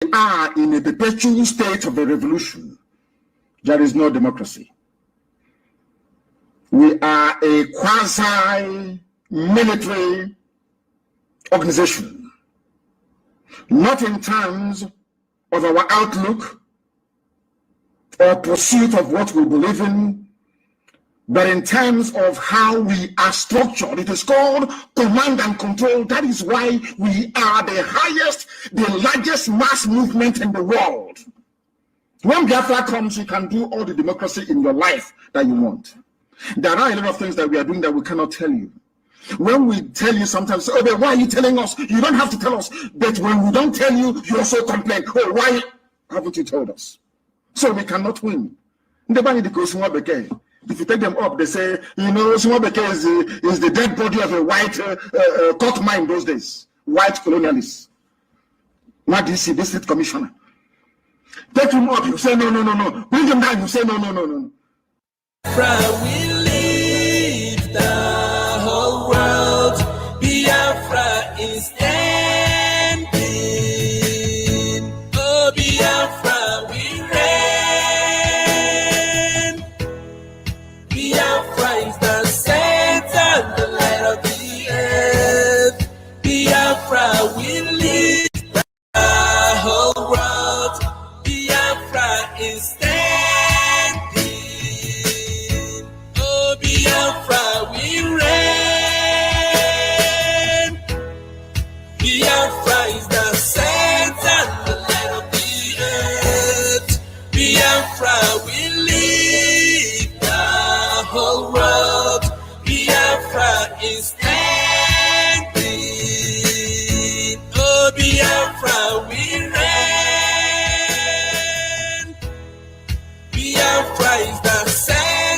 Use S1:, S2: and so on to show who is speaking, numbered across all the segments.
S1: We are in a perpetual state of a revolution. There is no democracy. We are a quasi-military organization, not in terms of our outlook or pursuit of what we believe in, but in terms of how we are structured. It is called command and control. That is why we are the highest, the largest mass movement in the world. When Biafra comes, you can do all the democracy in your life that you want. There are a lot of things that we are doing that we cannot tell you. When we tell you sometimes, oh, but why are you telling us? You don't have to tell us. But when we don't tell you, you also complain. Oh, why haven't you told us? So we cannot win. If you take them up, they say, you know, Swabeke is the dead body of a white court mine those days. White colonialists. What do you see? District commissioner. Take him up, you say no. Bring him down, you say no.
S2: We lead the whole world. Biafra is standing. Oh, Biafra, we reign. Biafra is the center, the light of the earth. Biafra, we lead the whole world. Biafra is standing. Biafra, we reign. Biafra is the center, the light of the earth. Biafra, we lead the whole world. Biafra is standing. Oh, Biafra, we reign. Biafra is the center.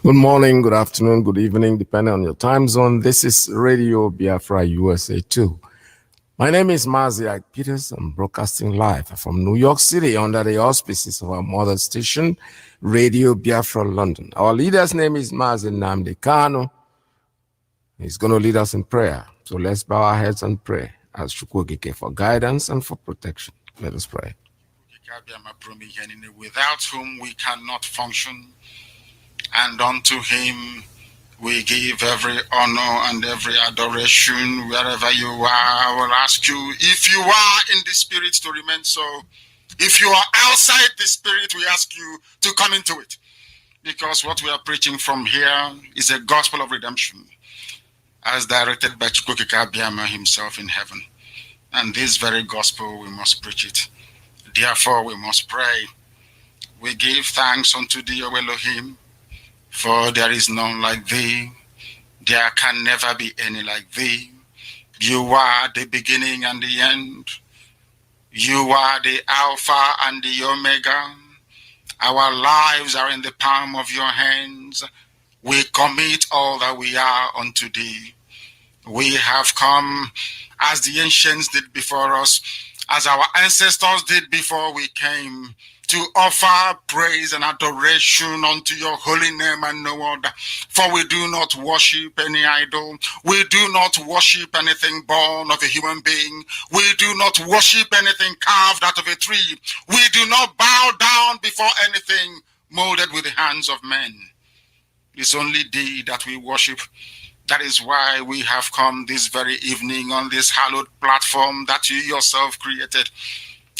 S3: Good morning, good afternoon, good evening, depending on your time zone. This is Radio Biafra USA 2. My name is Mazi Peters. I'm broadcasting live from New York City under the auspices of our mother station, Radio Biafra London. Our leader's name is Mazi Nnamdi Kanu. He's going to lead us in prayer. So let's bow our heads and pray. Ask Chukwuokike for guidance and for protection. Let us pray.
S4: Without whom we cannot function, and unto him we give every honor and every adoration. Wherever you are, I will ask you, if you are in the spirit, to remain so. If you are outside the spirit, we ask you to come into it, because what we are preaching from here is a gospel of redemption, as directed by Chukwuokike Abiama himself in heaven. And this very gospel, we must preach it. Therefore, we must pray. We give thanks unto thee, O Elohim, for there is none like thee. There can never be any like thee. You are the beginning and the end. You are the Alpha and the Omega. Our lives are in the palm of your hands. We commit all that we are unto thee. We have come as the ancients did before us, as our ancestors did before we came, to offer praise and adoration unto your holy name and no other. For we do not worship any idol. We do not worship anything born of a human being. We do not worship anything carved out of a tree. We do not bow down before anything molded with the hands of men. It's only thee that we worship. That is why we have come this very evening on this hallowed platform that you yourself created,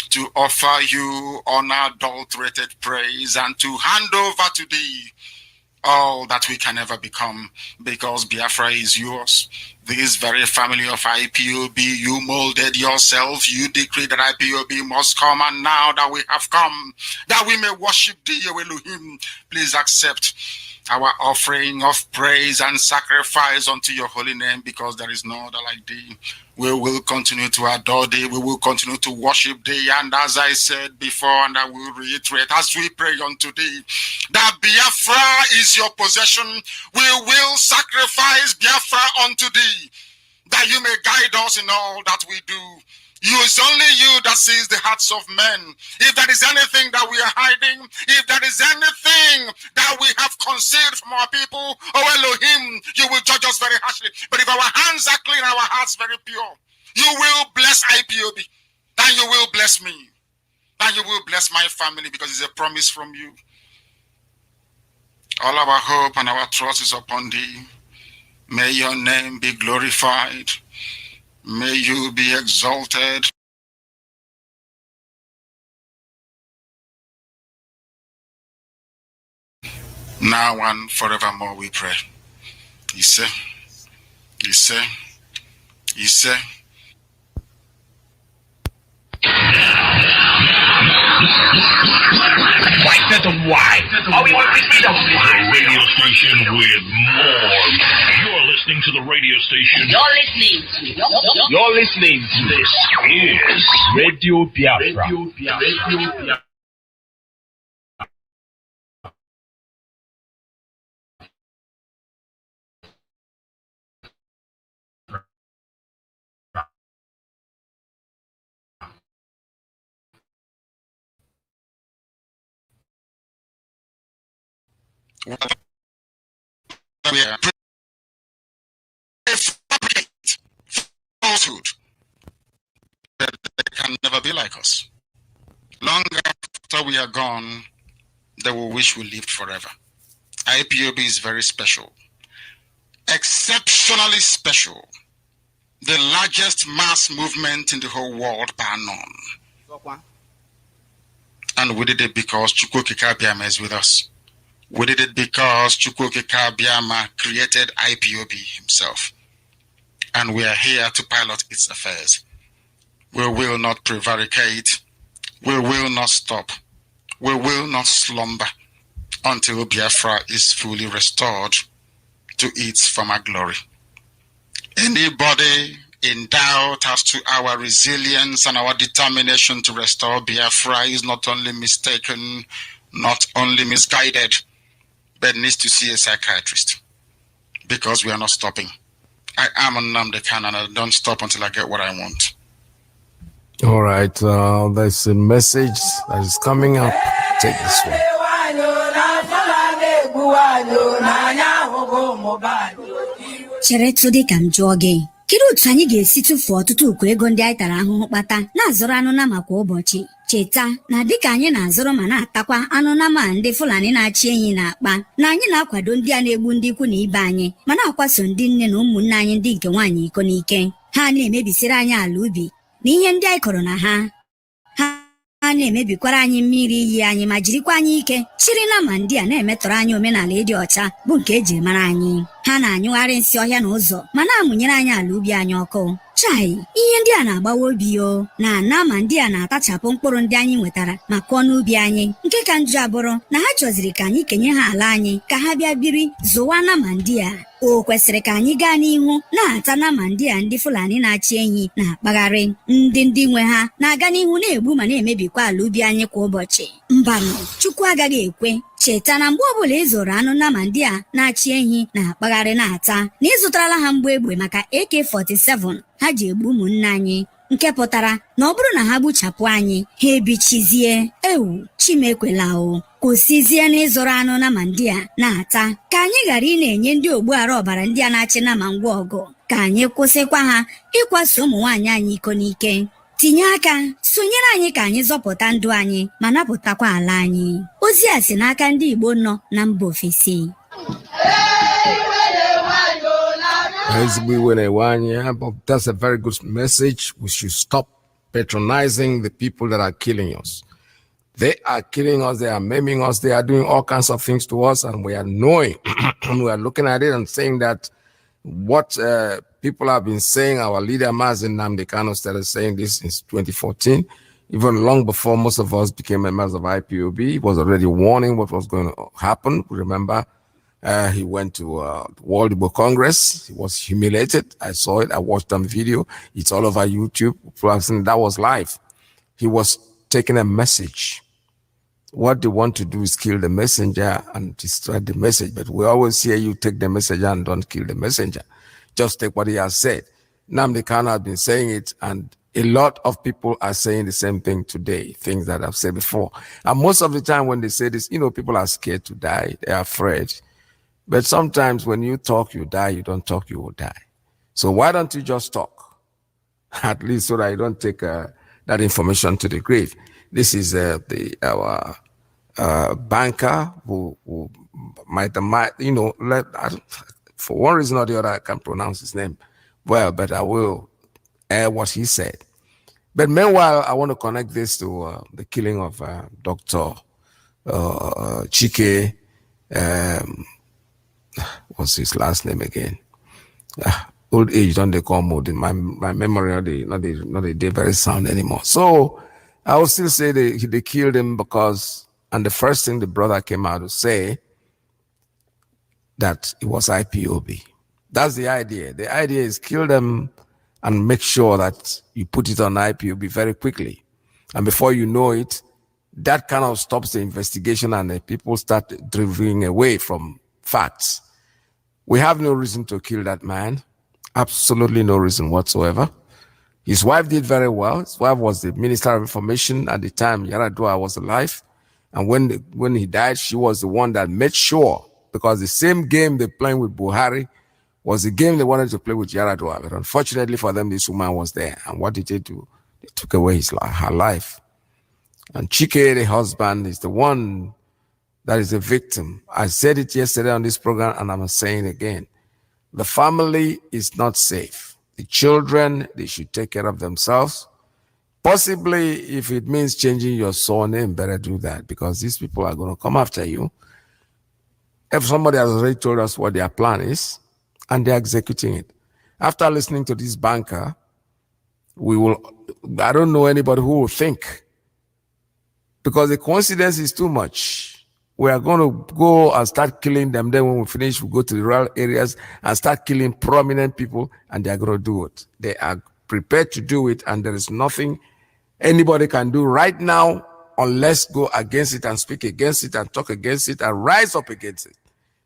S4: to offer you unadulterated praise and to hand over to thee all that we can ever become, because Biafra is yours. This very family of IPOB, you molded yourself. You decreed that IPOB must come, and now that we have come, that we may worship thee, O Elohim, please accept our offering of praise and sacrifice unto your holy name, because there is no other like thee. We will continue to adore thee. We will continue to worship thee. And as I said before, and I will reiterate, as we pray unto thee, that Biafra is your possession, we will sacrifice Biafra unto thee, that you may guide us in all that we do. It's only you that sees the hearts of men. If there is anything that we are hiding, if there is anything that we have concealed from our people, oh Elohim, you will judge us very harshly. But if our hands are clean, our hearts very pure, you will bless IPOB, then you will bless me, then you will bless my family, because it's a promise from you. All our hope and our trust is upon thee. May your name be glorified. May you be exalted. Now and forevermore we pray. Ise, Ise, Ise.
S5: White, that's a white. Oh, we want to speed up. The radio station with more. You're listening to the radio station. You're listening to this is Radio Biafra. Radio Biafra.
S4: Falsehood that they can never be like us. Long after we are gone, they will wish we lived forever. IPOB is very special, exceptionally special, the largest mass movement in the whole world bar none. And we did it because Chukwuokike Abiama is with us. We did it because Chukwuokike Abiama created IPOB himself. And we are here to pilot its affairs. We will not prevaricate. We will not stop. We will not slumber until Biafra is fully restored to its former glory. Anybody in doubt as to our resilience and our determination to restore Biafra is not only mistaken, not only misguided, but needs to see a psychiatrist, because we are not stopping. I am on Nnamdi Kanu, and I don't stop until I get what I want.
S3: All right, there's a message that is coming up. Take this one.
S6: Chere dị ka m jụọ gị, kedu otu anyị ga-esi tụfuo ọtụtụ ukwu ego ndị anyị tara ahụhụ kpata na-azụrụ anụnama kwa ụbọchị? Cheta na dịka anyị na-azụrụ ma na-atakwa anụnama ndị Fulani na-achị ehi na-akpa, na anyị na-akwado ndị a na-egbu ndị ikwu na ibe anyị ma na-akwaso ndị nne na ụmụnne anyị ndị nke nwaanyị iko n'ike. Ha na-emebisiri anyị ala ubi na ihe ndị anyị kọrọ na ha na-emebikwara anyị mmiri iyi anyị ma jirikwa anyị ike chiri na ma ndị a na-emetọrọ anyị omenala ịdị ọcha bụ nke eji mara anyị. Ha na-anyụgharị nsị ọhịa na ụzọ ma na-amụnyere anyị ala ubi anyị ọkụ. Chai, ihe ndị a na-agbawa obi o, na ma ndị a na-atachapụ mkpụrụ ndị anyị nwetara ma kụọ n'ubi anyị. Nke ka njọ abụrụ na ha chọziri ka anyị kenye ha ala anyị ka ha bịa biri zụwa nama ndị a. O kwesịrị ka anyị gaa n'ihu na-ata nama ndị a ndị Fulani na-achị ehi na-akpagharị, ndị nwe ha na-aga n'ihu na-egbu ma na-emebikwa ala ubi anyị kwa ụbọchị? Mbanụ, Chukwu agaghị ekwe. Cheta na mgbe ọbụla ị zụrụ anụ nama ndị a na-achị ehi na-akpagharị na-ata, na ịzụtarala ha mgbe egbe maka AK-47 ha ji egbu ụmụnne anyị, nke pụtara na ọ bụrụ na ha gbuchapụ anyị, ha ebichizie. Ewu, Chimekwela o, kwụsịzie na ịzụrụ anụ nama ndị a na-ata, ka anyị ghara ị na-enye ndị ogbuara ọbara ndị a na-achị nama ngwa ọgụ. Ka anyị kwụsịkwa ha ịkwaso ụmụ nwaanyị anyị iko n'ike. Tinye aka sonyere anyị ka anyị zọpụta ndụ anyị ma napụtakwa ala anyị. Ozi a si n'aka ndị Igbo nọ na mba ofesi.
S3: That's a very good message. We should stop patronizing the people that are killing us. They are killing us, they are maiming us, they are doing all kinds of things to us, and we are knowing, we are looking at it and saying that what people have been saying, our leader Mazi Nnamdi Kanu started saying this since 2014, even long before most of us became members of IPOB. He was already warning what was going to happen. Remember, he went to World Igbo Congress. He was humiliated. I saw it. I watched on video. It's all over YouTube. That was live. He was taking a message. What they want to do is kill the messenger and destroy the message. But we always hear you take the messenger and don't kill the messenger. Just take what he has said. Nnamdi Kanu has been saying it, and A lot of people are saying the same thing today, things that I've said before. And most of the time when they say this, people are scared to die. They're afraid. But sometimes when you talk, you die. You don't talk, you will die. So why don't you just talk? At least so that you don't take that information to the grave. This is our banker who might, for one reason or the other, I can't pronounce his name well, but I will air what he said. But meanwhile, I want to connect this to the killing of Dr. Chike. What's his last name again? Old age, don't they call mode? My memory, not they very sound anymore. So I will still say they killed him because, and the first thing the brother came out to say that it was IPOB. That's the idea. The idea is kill them and make sure that you put it on IPOB very quickly. And before you know it, that kind of stops the investigation and the people start drifting away from facts. We have no reason to kill that man. Absolutely no reason whatsoever. His wife did very well. His wife was the Minister of Information at the time Yaradua was alive. And when he died, she was the one that made sure, because the same game they're playing with Buhari was the game they wanted to play with Yaradua. But unfortunately for them, this woman was there. And what did they do? They took away her life. And Chike, the husband, is the one that is a victim. I said it yesterday on this program, and I'm saying it again. The family is not safe. The children, they should take care of themselves. Possibly, if it means changing your surname, better do that, because these people are going to come after you. If somebody has already told us what their plan is, and they're executing it. After listening to this banker, I don't know anybody who will think, because the coincidence is too much. We are going to go and start killing them. Then when we finish, we go to the rural areas and start killing prominent people, and they are going to do it. They are prepared to do it, and there is nothing anybody can do right now unless go against it and speak against it and talk against it and rise up against it.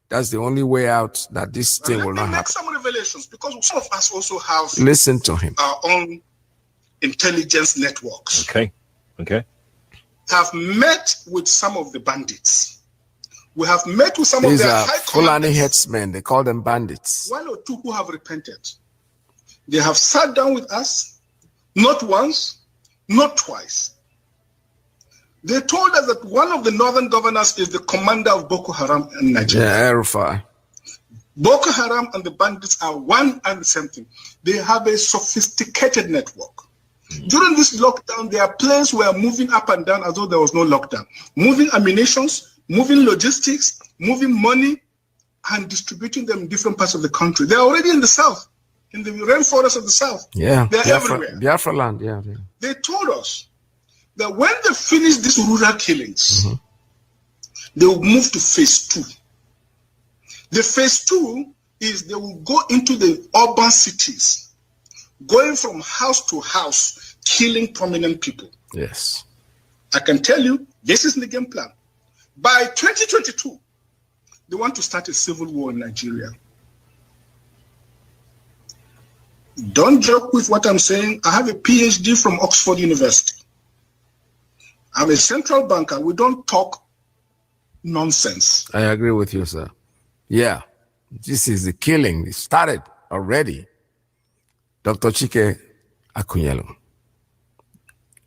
S3: That's the only way out that this thing will not happen.
S1: Make some revelations, because some of us also have
S3: listen to him.
S1: Our own intelligence networks.
S5: Okay.
S1: Have met with some of the bandits. We have met with some of their high
S3: Fulani headsmen. They call them bandits.
S1: One or two who have repented. They have sat down with us, not once, not twice. They told us that one of the northern governors is the commander of Boko Haram in Nigeria.
S3: Yeah, Erufai.
S1: Boko Haram and the bandits are one and the same thing. They have a sophisticated network. During this lockdown, their planes were moving up and down as though there was no lockdown. Moving ammunitions, moving logistics, moving money, and distributing them in different parts of the country. They're already in the south, in the rainforest of the south.
S3: Yeah,
S1: they're everywhere.
S3: Biafra land, yeah.
S1: They told us that when they finish these rural killings, they will move to phase 2. The phase 2 is they will go into the urban cities, going from house to house, killing prominent people.
S3: Yes.
S1: I can tell you, this is the game plan. By 2022, they want to start a civil war in Nigeria. Don't joke with what I'm saying. I have a PhD from Oxford University. I'm a central banker. We don't talk nonsense.
S3: I agree with you, sir. Yeah, this is the killing. It started already. Dr. Chike Akunyelu.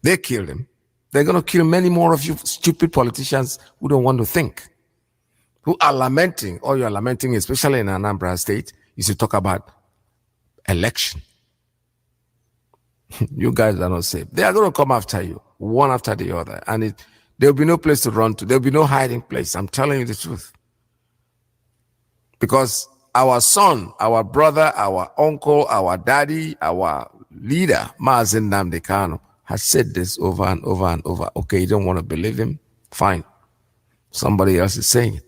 S3: They killed him. They're going to kill many more of you stupid politicians who don't want to think, who are lamenting. All you're lamenting, especially in Anambra State, is to talk about election. You guys are not safe. They are going to come after you, one after the other, and there'll be no place to run to. There'll be no hiding place. I'm telling you the truth. Because our son, our brother, our uncle, our daddy, our leader, Mazi Nnamdi Kanu, has said this over and over and over. Okay, you don't want to believe him? Fine. Somebody else is saying it.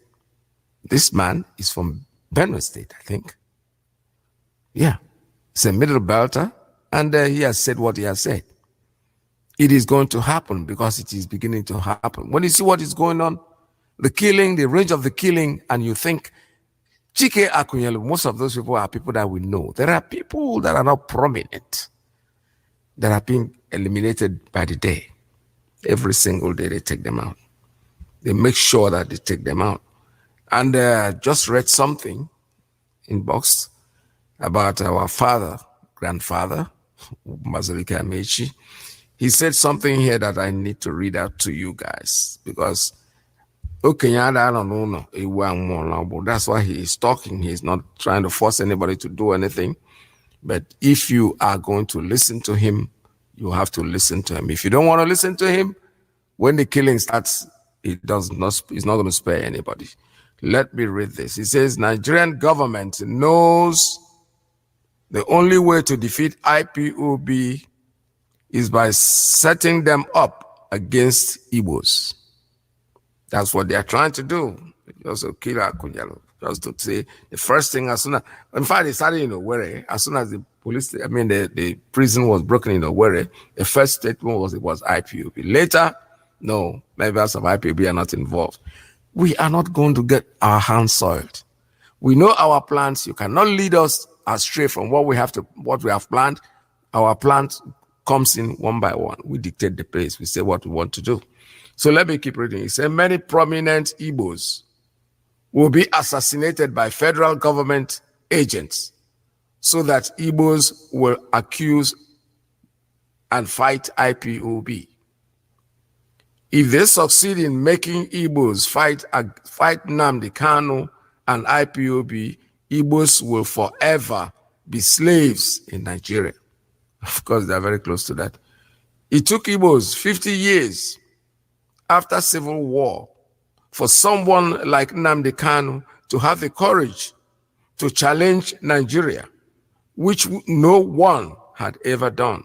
S3: This man is from Benue State, I think. Yeah. He's a middle belter, and he has said what he has said. It is going to happen because it is beginning to happen. When you see what is going on, the killing, the range of the killing, and you think, Chike Akunyelu, most of those people are people that we know. There are people that are not prominent. that are being eliminated by the day. Every single day they take them out. They make sure that they take them out. And just read something in box about our grandfather, Mazurika Amechi. He said something here that I need to read out to you guys because that's why he is talking. He's not trying to force anybody to do anything. But if you are going to listen to him, you have to listen to him. If you don't want to listen to him, when the killing starts, he's not going to spare anybody. Let me read this. He says, Nigerian government knows the only way to defeat IPOB is by setting them up against Igbos. That's what they are trying to do. Just to kill Akunyalo. Just to say the first thing in fact, they started in Owerri. As soon as the prison was broken in Owerri, the first statement was it was IPOB. Later, no, members of IPOB are not involved. We are not going to get our hands soiled. We know our plans. You cannot lead us astray from what we have planned. Our plans comes in one by one. We dictate the pace. We say what we want to do. So let me keep reading. It says many prominent Igbos will be assassinated by federal government agents so that Igbos will accuse and fight IPOB. If they succeed in making Igbos fight Nnamdi Kanu and IPOB, Igbos will forever be slaves in Nigeria. Of course, they're very close to that. It took Igbos 50 years after civil war for someone like Nnamdi Kanu to have the courage to challenge Nigeria, which no one had ever done.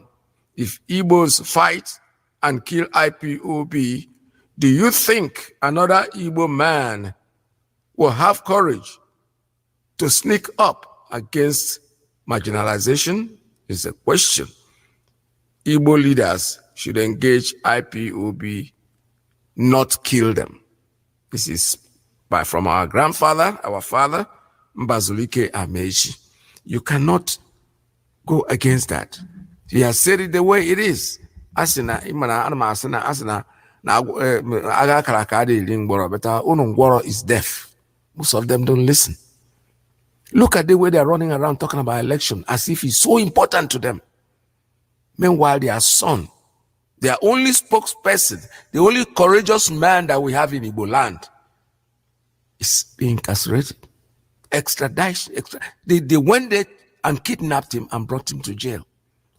S3: If Igbos fight and kill IPOB, do you think another Igbo man will have courage to sneak up against marginalization? Is a question. Igbo leaders should engage IPOB, not kill them. This is from our grandfather, our father, Mbazulike Amechi. You cannot go against that. He has said it the way it is. Asina aga karakade lingboro, but unungworo is deaf. Most of them don't listen. Look at the way they're running around talking about election as if it's so important to them. Meanwhile, their son, their only spokesperson, the only courageous man that we have in Igbo land, is being incarcerated. Extradition. They went there and kidnapped him and brought him to jail.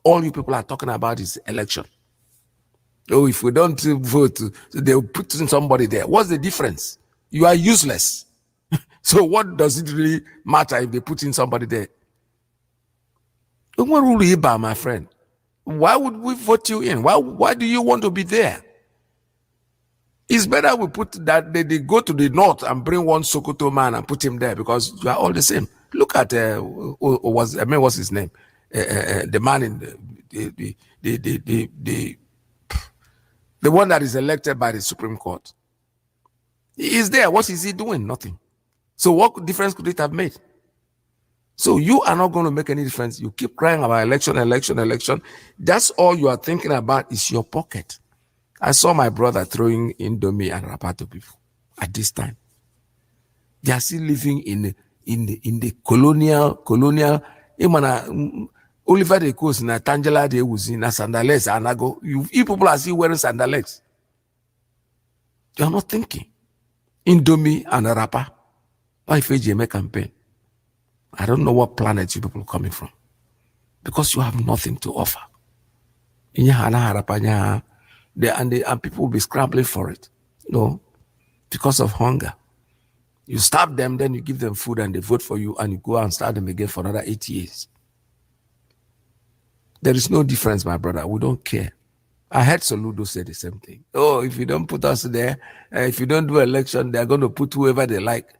S3: All you people are talking about is election. Oh, if we don't vote, they'll put somebody there. What's the difference? You are useless. So what does it really matter if they put in somebody there? My friend. Why would we vote you in? Why do you want to be there? It's better we put that they go to the north and bring one Sokoto man and put him there because you are all the same. Look at what's his name? The man in the one that is elected by the Supreme Court. He is there. What is he doing? Nothing. So what difference could it have made? So you are not going to make any difference. You keep crying about election. That's all you are thinking about is your pocket. I saw my brother throwing Indomie and Rapa to people at this time. They are still living in the colonial. Oliver de Coast na Tangela de Uzi na sandales anago. You people are still wearing sandals. You are not thinking. Indomie and Rapa. Why FJM campaign? I don't know what planet you people are coming from. Because you have nothing to offer. And people will be scrambling for it. No. Because of hunger. You starve them, then you give them food and they vote for you and you go and start them again for another 8 years. There is no difference, my brother. We don't care. I heard Soludo say the same thing. Oh, if you don't put us there, if you don't do election, they're going to put whoever they like.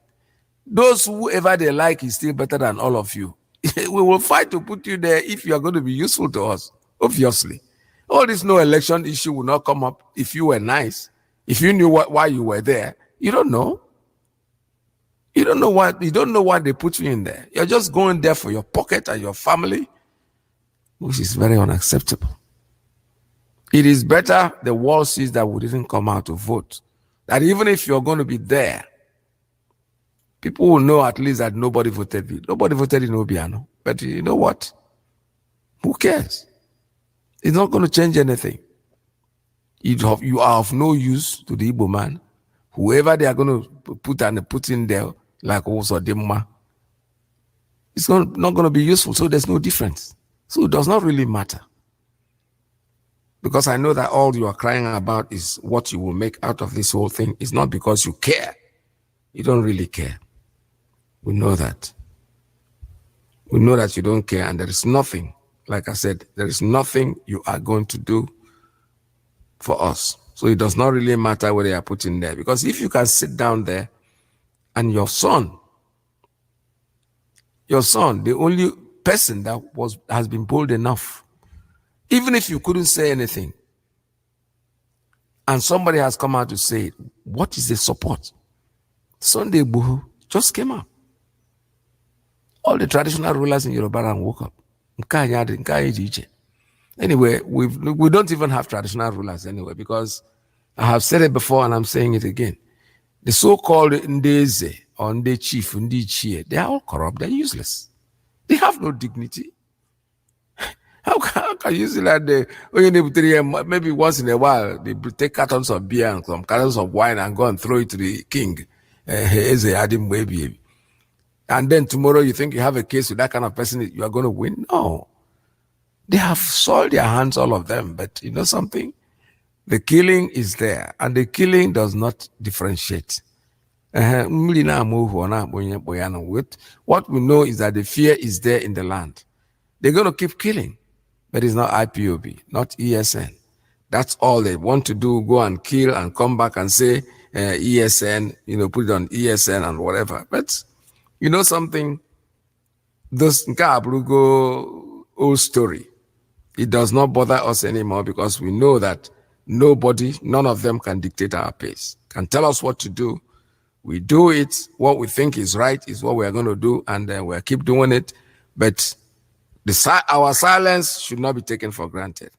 S3: Those whoever they like is still better than all of you. We will fight to put you there if you are going to be useful to us, obviously. All this no election issue will not come up if you were nice. If you knew why you were there, you don't know. You don't know why they put you in there. You're just going there for your pocket and your family, which is very unacceptable. It is better the world sees that we didn't come out to vote. That even if you're going to be there, people will know at least that nobody voted you. Nobody voted in Obiano. But you know what? Who cares? It's not going to change anything. You are of no use to the Igbo man. Whoever they are going to put in there, like also Demma, it's not going to be useful. So there's no difference. So it does not really matter. Because I know that all you are crying about is what you will make out of this whole thing. It's not because you care. You don't really care. We know that. We know that you don't care, and there is nothing, like I said, there is nothing you are going to do for us. So it does not really matter what they are putting there. Because if you can sit down there and your son, the only person that has been bold enough, even if you couldn't say anything, and somebody has come out to say, what is the support? Sunday Igboho just came out. All the traditional rulers in Yoruba woke up. Anyway, we don't even have traditional rulers anyway, because I have said it before and I'm saying it again. The so-called Ndeze or Nde Chief, Ndi Chie, they are all corrupt, they're useless. They have no dignity. How can you say that maybe once in a while they take cartons of beer and some cartons of wine and go and throw it to the king? And then tomorrow you think you have a case with that kind of person, you are going to win? No. They have soiled their hands, all of them. But you know something? The killing is there, and the killing does not differentiate. What we know is that the fear is there in the land. They're going to keep killing, but it's not IPOB, not ESN. That's all they want to do, go and kill and come back and say ESN, put it on ESN and whatever. But you know something? This Nkabrugo old story, it does not bother us anymore, because we know that none of them can dictate our pace, can tell us what to do. We do it. What we think is right is what we are going to do, and then we'll keep doing it. But our silence should not be taken for granted.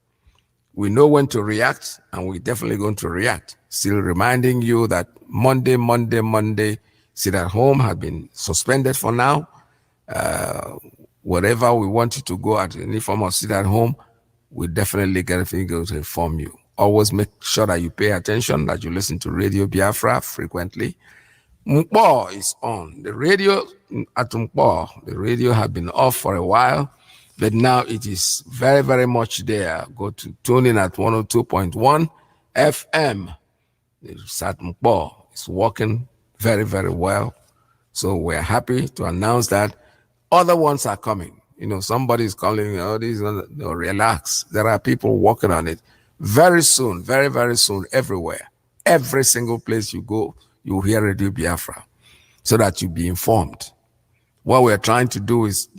S3: We know when to react, and we're definitely going to react. Still reminding you that Monday, sit at home has been suspended for now. Whatever we want you to go at any form of sit at home, we definitely going to inform you. Always make sure that you pay attention, that you listen to Radio Biafra frequently. Mkpo is on. The radio at Mkpo, the radio has been off for a while, but now it is very, very much there. Go to tune in at 102.1 FM. It's at Mkpo. It's working very, very well. So we're happy to announce that other ones are coming. Somebody's calling, relax. There are people working on it. Very soon, very, very soon, everywhere. Every single place you go, you hear Radio Biafra, so that you be informed. What we're trying to do is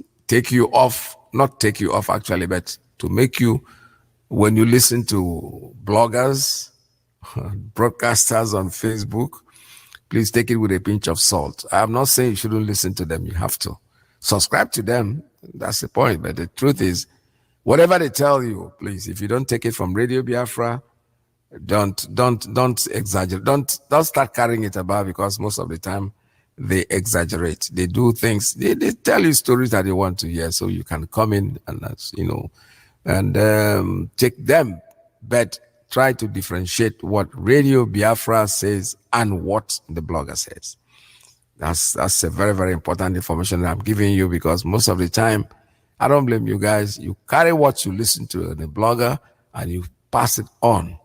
S3: not take you off actually, but to make you, when you listen to bloggers, broadcasters on Facebook, please take it with a pinch of salt. I'm not saying you shouldn't listen to them. You have to subscribe to them. That's the point. But the truth is, whatever they tell you, please, if you don't take it from Radio Biafra, don't exaggerate. Don't start carrying it about, because most of the time they exaggerate. They do things. They tell you stories that they want to hear, so you can come in and take them. But try to differentiate what Radio Biafra says and what the blogger says. That's a very, very important information that I'm giving you, because most of the time, I don't blame you guys. You carry what you listen to in the blogger and you pass it on,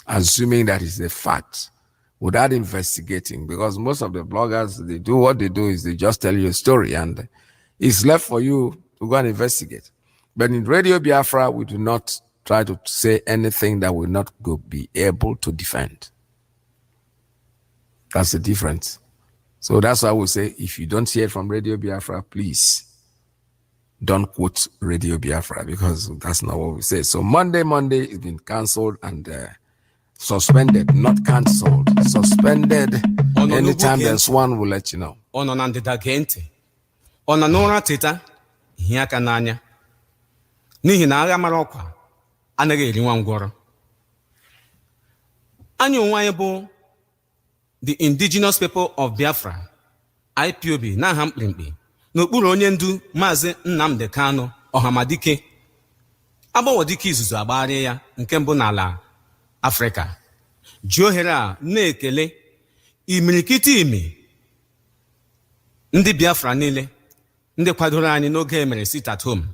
S3: assuming that is a fact, without investigating. Because most of the bloggers, what they do is they just tell you a story, and it's left for you to go and investigate. But in Radio Biafra, we do not try to say anything that will not be able to defend. That's the difference. So that's why we say, if you don't hear from Radio Biafra, please don't quote Radio Biafra, because that's not what we say. So Monday has been cancelled and suspended, not cancelled, suspended. Anytime there's one, we'll let you know.
S7: N'ihi na agha mara ọkwa anaghị eri nwa ngwọrọ. anyị onwe anyị bụ the indigenous people of Biafra, IPOB, n'aha mkpirimkpi n'okpuru onye ndu Maazị Nnamdi Kanu Ọhamadike agbawodike izuzu agbagharịa ya nke mbụ n'ala Afrịka, ji ohere a na-ekele imirikiti imi ndị Biafra niile ndị kwadoro anyị n'oge emere sit at home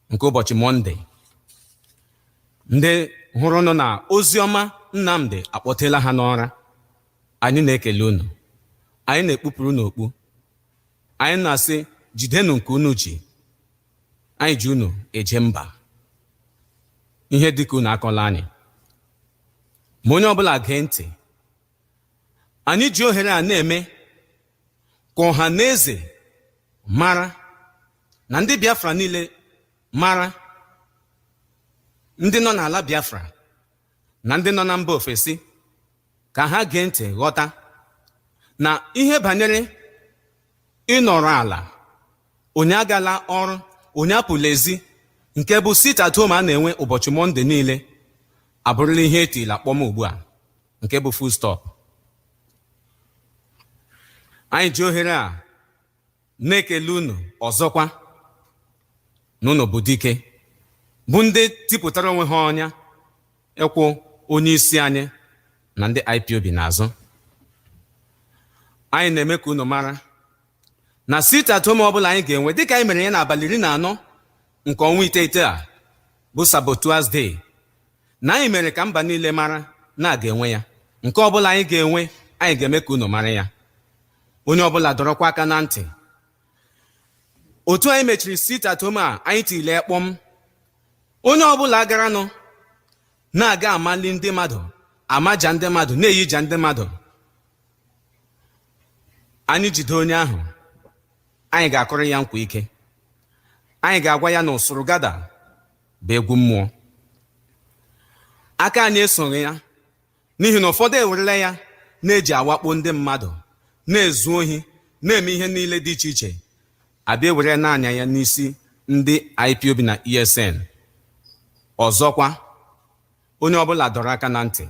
S7: nke ụbọchị Mọnde, ndị hụrụ nọ na ozi ọma Nnamdi akpọtela ha n'ọra. Anyị na-ekele unu, anyị na-ekpupụrụ n'okpu, anyị na-asị jidenụ nke unu ji, anyị ji unu eje mba. Ihe dịka unu akọla anyị, ma onye ọbụla gee ntị. Anyị ji ohere a na-eme ka ọha na eze mara na ndị Biafra niile mara, ndị nọ n'ala Biafra na ndị nọ na mba ofesi, ka ha gee ntị ghọta na ihe banyere ịnọrọ ala, onye agala ọrụ, onye apụla ezi, nke bụ sit at home a na-enwe ụbọchị Mọnde niile, abụrụla ihe etila kpọm ugbu a, nke bụ full stop. Anyị ji ohere a na-ekele unu ọzọkwa na unu bụ dike, bụ ndị tipụtara onwe ha ọnya ịkwụ onye isi anyị na ndị IPOB n'azụ. Anyị na-eme ka unu mara na sit at home ọbụla anyị ga-enwe dịka anyị mere ya n'abalị 14 nke ọnwa iteghete a bụ Sabotuas Day, na anyị mere ka mba niile mara na a ga-enwe ya. Nke ọbụla anyị ga-enwe, anyị ga-eme ka unu mara ya. Onye ọbụla dọrọkwa aka na ntị. Otu anyị mechiri sit at home a anyị tile kpọm, onye ọbụla garanụ na-aga amali ndị mmadụ, amaja ndị mmadụ, na-eyija ndị mmadụ, anyị jide onye ahụ, anyị ga-akụrụ ya nkwa ike. Anyị ga-agwa ya na usoro gada bụ egwu mmụọ. Aka anyị esoghị ya, n'ihi na ụfọdụ ewerela ya na-eji awakpo ndị mmadụ, na-ezu ohi, na-eme ihe niile dị iche iche, abịa ewere n'anya ya n'isi ndị IPOB na ESN. Ọzọkwa, onye ọbụla dọrọ aka na ntị.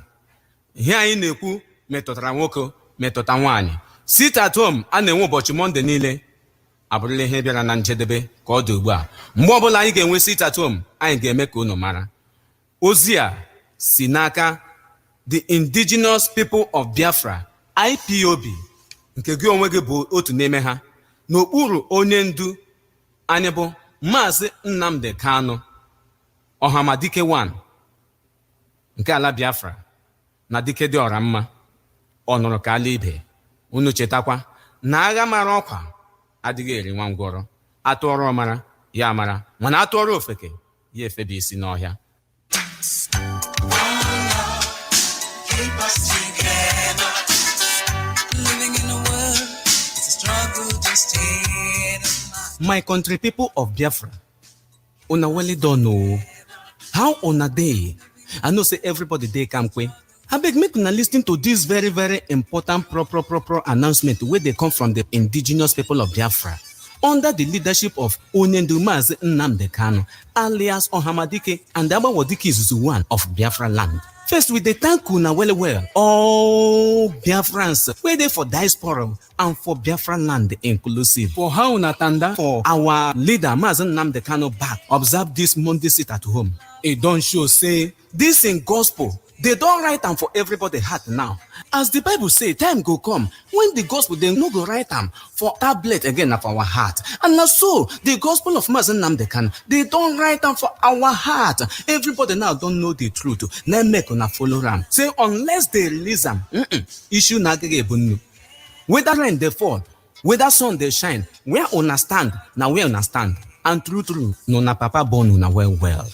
S7: Ihe anyị na-ekwu metụtara nwoke, metụta nwaanyị. Sit at home a na-enwe ụbọchị Mọnde niile abụrụla ihe bịara na njedebe ka ọ dị ugbu a. Mgbe ọbụla anyị ga-enwe sit at home, anyị ga-eme ka unu mara. Ozi a si n'aka the indigenous people of Biafra, IPOB, nke gị onwe gị bụ otu n'ime ha, n'okpuru onye ndu anyị bụ Maazị Nnamdi Kanu Ọhamadike 1 nke ala Biafra, na dike dị ọra mma, ọ nụrụ ka ala ibe. Unu chetakwa na agha mara ọkwa adịghị eri nwa ngwọrọ. Atụọrọ ọmara ya amara, mana atụọrọ ofeke ya efebe isi n'ọhịa. My country people of Biafra, una well done o. How una dey? I know say everybody dey kampe. Abeg make una lis ten to this very very important pro announcement wey dey come from the indigenous people of Biafra under the leadership of Onyendu Mazi Nnamdi Kanu alias Ọhamadike and Agbawodike Izuzu 1 of Biafra land. First, we dey thank una well all Biafrans wey dey for diaspora and for Biafra land inclusive for how una tanda for our leader Mazi Nnamdi Kanu back observe this Monday sit at home. E don show say this in gospel they don write am for everybody heart now. As the Bible say, time go come when the gospel they no go write am for tablet again of our heart. And now so the gospel of Mazi Nnamdi Kanu they don write am for our heart. Everybody now don't know the truth. Now make una follow am. Say unless they release am, issue na gege bunu. Whether rain they fall, whether sun they shine, where una stand, now where una stand. And true, no na papa born una well.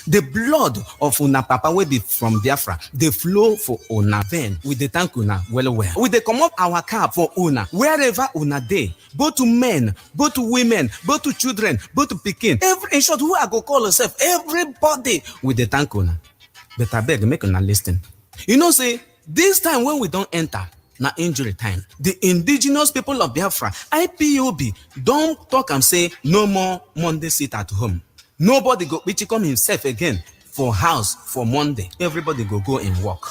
S7: The blood of una papa will be from Biafra. They flow for una vein. We dey thank una well. We dey come up our cap for una wherever una dey. Both to men, both to women, both to children, both to pikin. Every in short, who I go call yourself? Everybody. We dey thank una. But I beg, make una listen. You know, say this time when we don't enter. Na injury time. The indigenous people of Biafra, IPOB, don't talk and say no more Monday sit at home. Nobody go come himself again for house for Monday. Everybody go in work.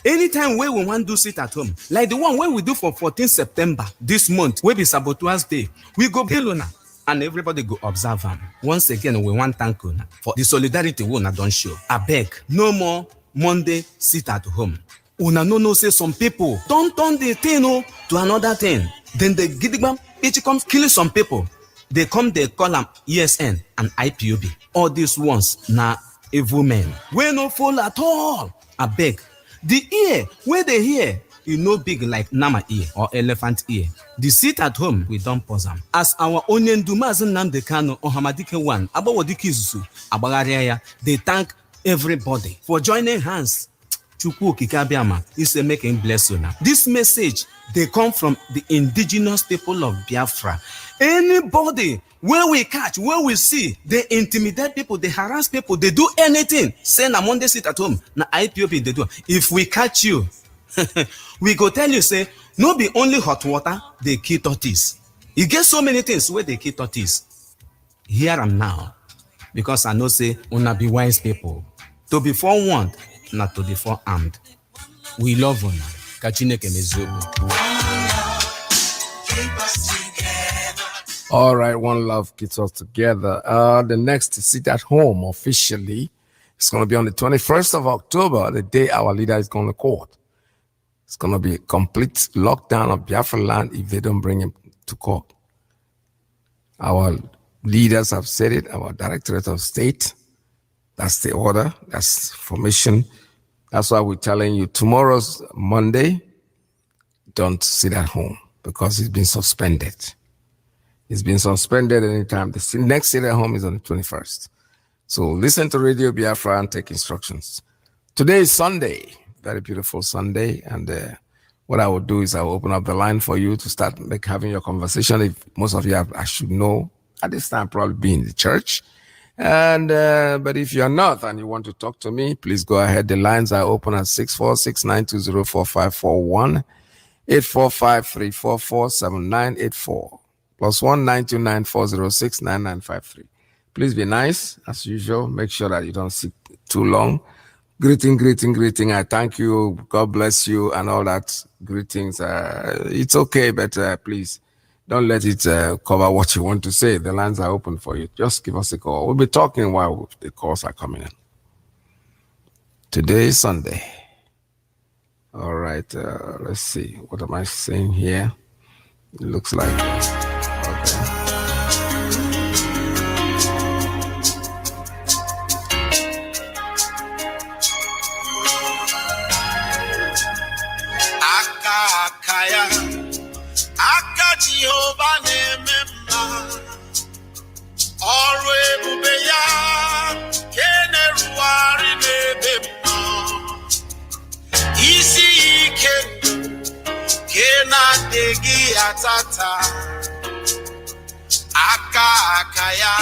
S7: Anytime when we want to sit at home, like the one when we do for 14 September this month, will be Saboteurs Day, we go Helona and everybody go observe them. Once again, we want thank you for the solidarity we don't show. I beg, no more Monday sit at home. Una no say some people don't turn the thing to another thing. Then the gidigba it comes killing some people. They call them ESN and IPOB. All these ones na evil men. We no fall at all. I beg. The ear where they hear, you know big like Nama ear or elephant ear. The sit at home, we don't pause them. As our onion Dumaz Namde Kano or Hamadike one, Abawadiki Abagaria, they thank everybody for joining hands. Chukwu Kikabiama is a making bless you now. This message, they come from the indigenous people of Biafra. Anybody, where we catch, where we see, they intimidate people, they harass people, they do anything. Say na Monday sit at home, na IPOB they do. If we catch you, we go tell you, say, no be only hot water, they kill tortoise. You get so many things where they kill tortoise. Here am now, because I know say, una be wise people. To be forewarned, not to be forearmed. We love una. Kachineke mezobu.
S3: All right, one love keeps us together. The next sit at home officially is going to be on the 21st of October, the day our leader is going to court. It's going to be a complete lockdown of Biafra land if they don't bring him to court. Our leaders have said it, our Directorate of State. That's the order, that's formation. That's why we're telling you tomorrow's Monday, don't sit at home because it's been suspended. It's been suspended anytime. The next sit at home is on the 21st. So listen to Radio Biafra and take instructions. Today is Sunday, very beautiful Sunday. And what I will do is I will open up the line for you to start having your conversation. If most of you have, I should know at this time, probably be in the church. And but if you're not and you want to talk to me, please go ahead. The lines are open at 646-920-4541, 845-344-7984. +1 929-406-9953. Please be nice as usual. Make sure that you don't sit too long. Greeting. I thank you. God bless you and all that. Greetings. It's okay, but please don't let it cover what you want to say. The lines are open for you. Just give us a call. We'll be talking while the calls are coming in. Today is Sunday. All right. Let's see. What am I saying here? It looks like...
S2: Aka Jehovah na-ememma ọrụ ebube ya ke na-erugharị n'ebe m nọ isi ike ke na-adịghị atata aka ya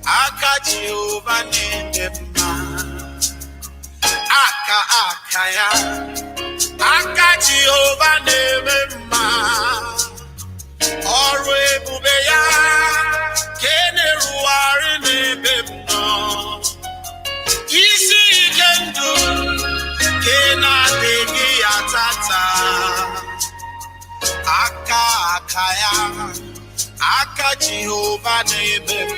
S2: aka Jehovah na-ememma aka ya aka Jehovah na-ememma ọrụ ebube ya ke na-erugharị n'ebe m nọ isi ike ndụ ke na-adịghị ya tata aka ya aka Jehovah na-ememma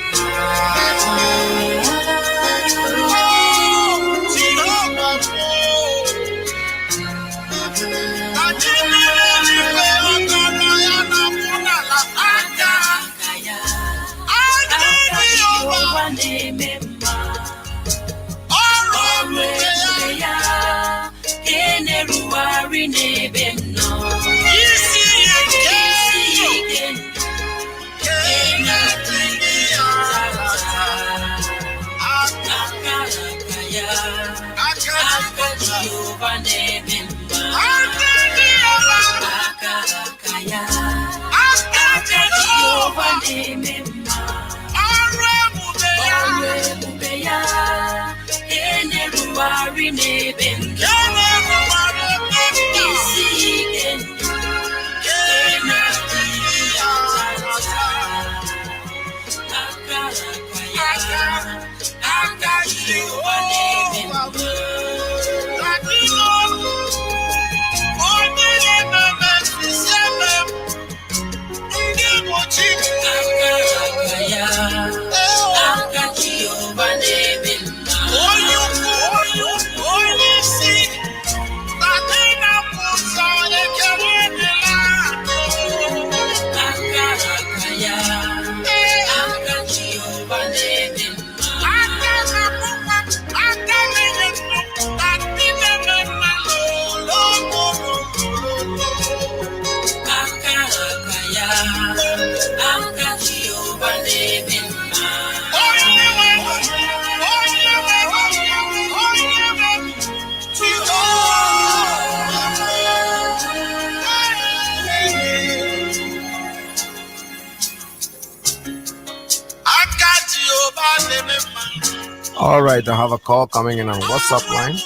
S3: All right, I have a call coming in on WhatsApp line.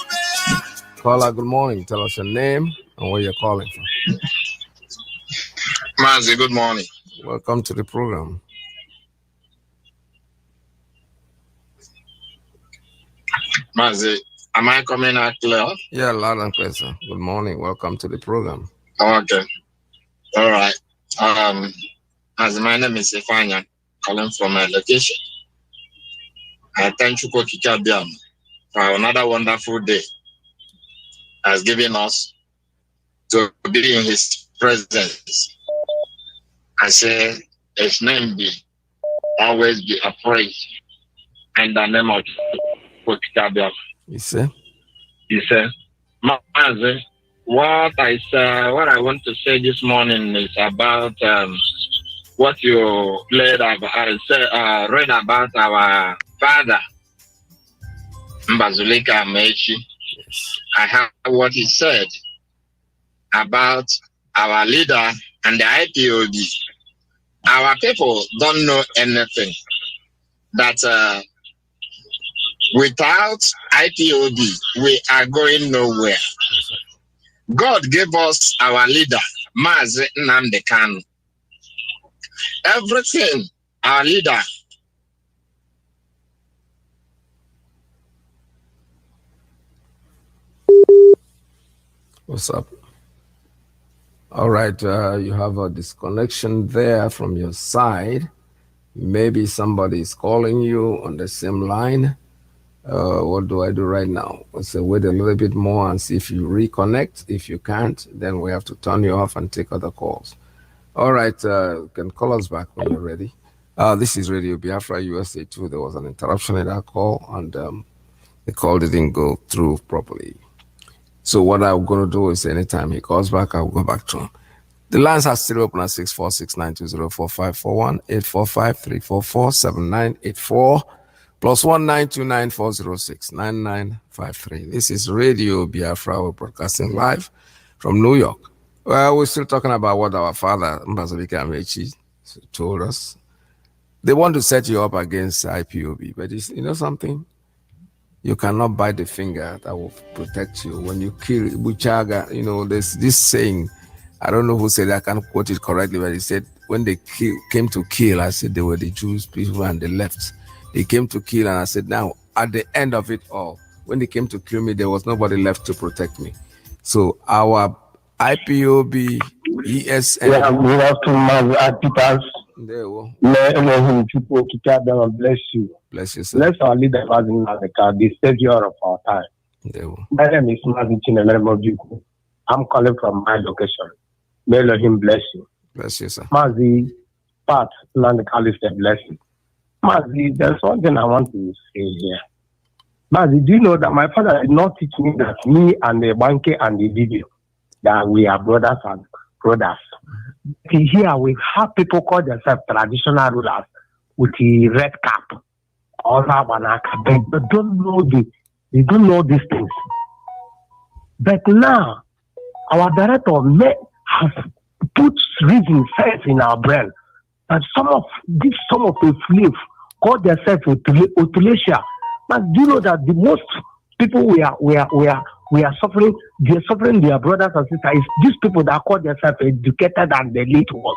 S3: Caller, good morning. Tell us your name and where you're calling from.
S8: Mazi, good morning.
S3: Welcome to the program.
S8: Mazi, am I coming out clear?
S3: Yeah, loud and clear, sir. Good morning. Welcome to the program.
S8: Okay. All right. As my name is Ifanya, calling from my location. I thank you, Kikabiam, for another wonderful day has given us to be in his presence. I say his name be always be appraised in the name of Kikabiam.
S3: You say?
S8: He said, Mazi, what I want to say this morning is about what you read about our father, Mbazulika Mechi.
S3: Yes.
S8: I heard what he said about our leader and the IPOB. Our people don't know anything. That without IPOB, we are going nowhere. God gave us our leader, Mazi Nnamdi Kanu. Everything our leader.
S3: What's up? All right, you have a disconnection there from your side. Maybe somebody is calling you on the same line. What do I do right now? Let's wait a little bit more and see if you reconnect. If you can't, then we have to turn you off and take other calls. All right, you can call us back when you're ready. This is Radio Biafra USA 2. There was an interruption in that call, and the call didn't go through properly. So what I'm going to do is anytime he calls back, I'll go back to him. The lines are still open at 646-920-4541, 845-344-7984, plus 1929406-9953. This is Radio Biafra. We're broadcasting live from New York. Well, we're still talking about what our father, Mbazulika Amechi, told us. They want to set you up against IPOB, but you know something? You cannot bite the finger that will protect you. When you kill Buchaga, you know, there's this saying, I don't know who said it, I can't quote it correctly, but he said, when they came to kill, I said they were the Jewish people and the left. They came to kill, and I said, now, at the end of it all, when they came to kill me, there was nobody left to protect me. So our IPOB, ESN.
S9: Yeah, we have to have Peter's.
S3: There we go.
S9: People to tell them and bless you.
S3: Bless you, sir.
S9: Bless our leader, the savior of our time.
S3: There we go.
S9: My name is Mazi. I'm calling from my location. May Lord him bless you.
S3: Bless you, sir.
S9: Mazi, Pat, Landekal is a blessing. Mazi, there's something I want to say here. Mazi, do you know that my father did not teach me that me and the Banke and the video, that we are brothers and brothers. Here we have people call themselves traditional rulers with the red cap, all that banaka, but they don't know these things. But now our director has put reason sense in our brain that some of the slaves call themselves Otulasia. But do you know that the most people we are suffering, they're suffering their brothers and sisters, is these people that call themselves educated and the elite was.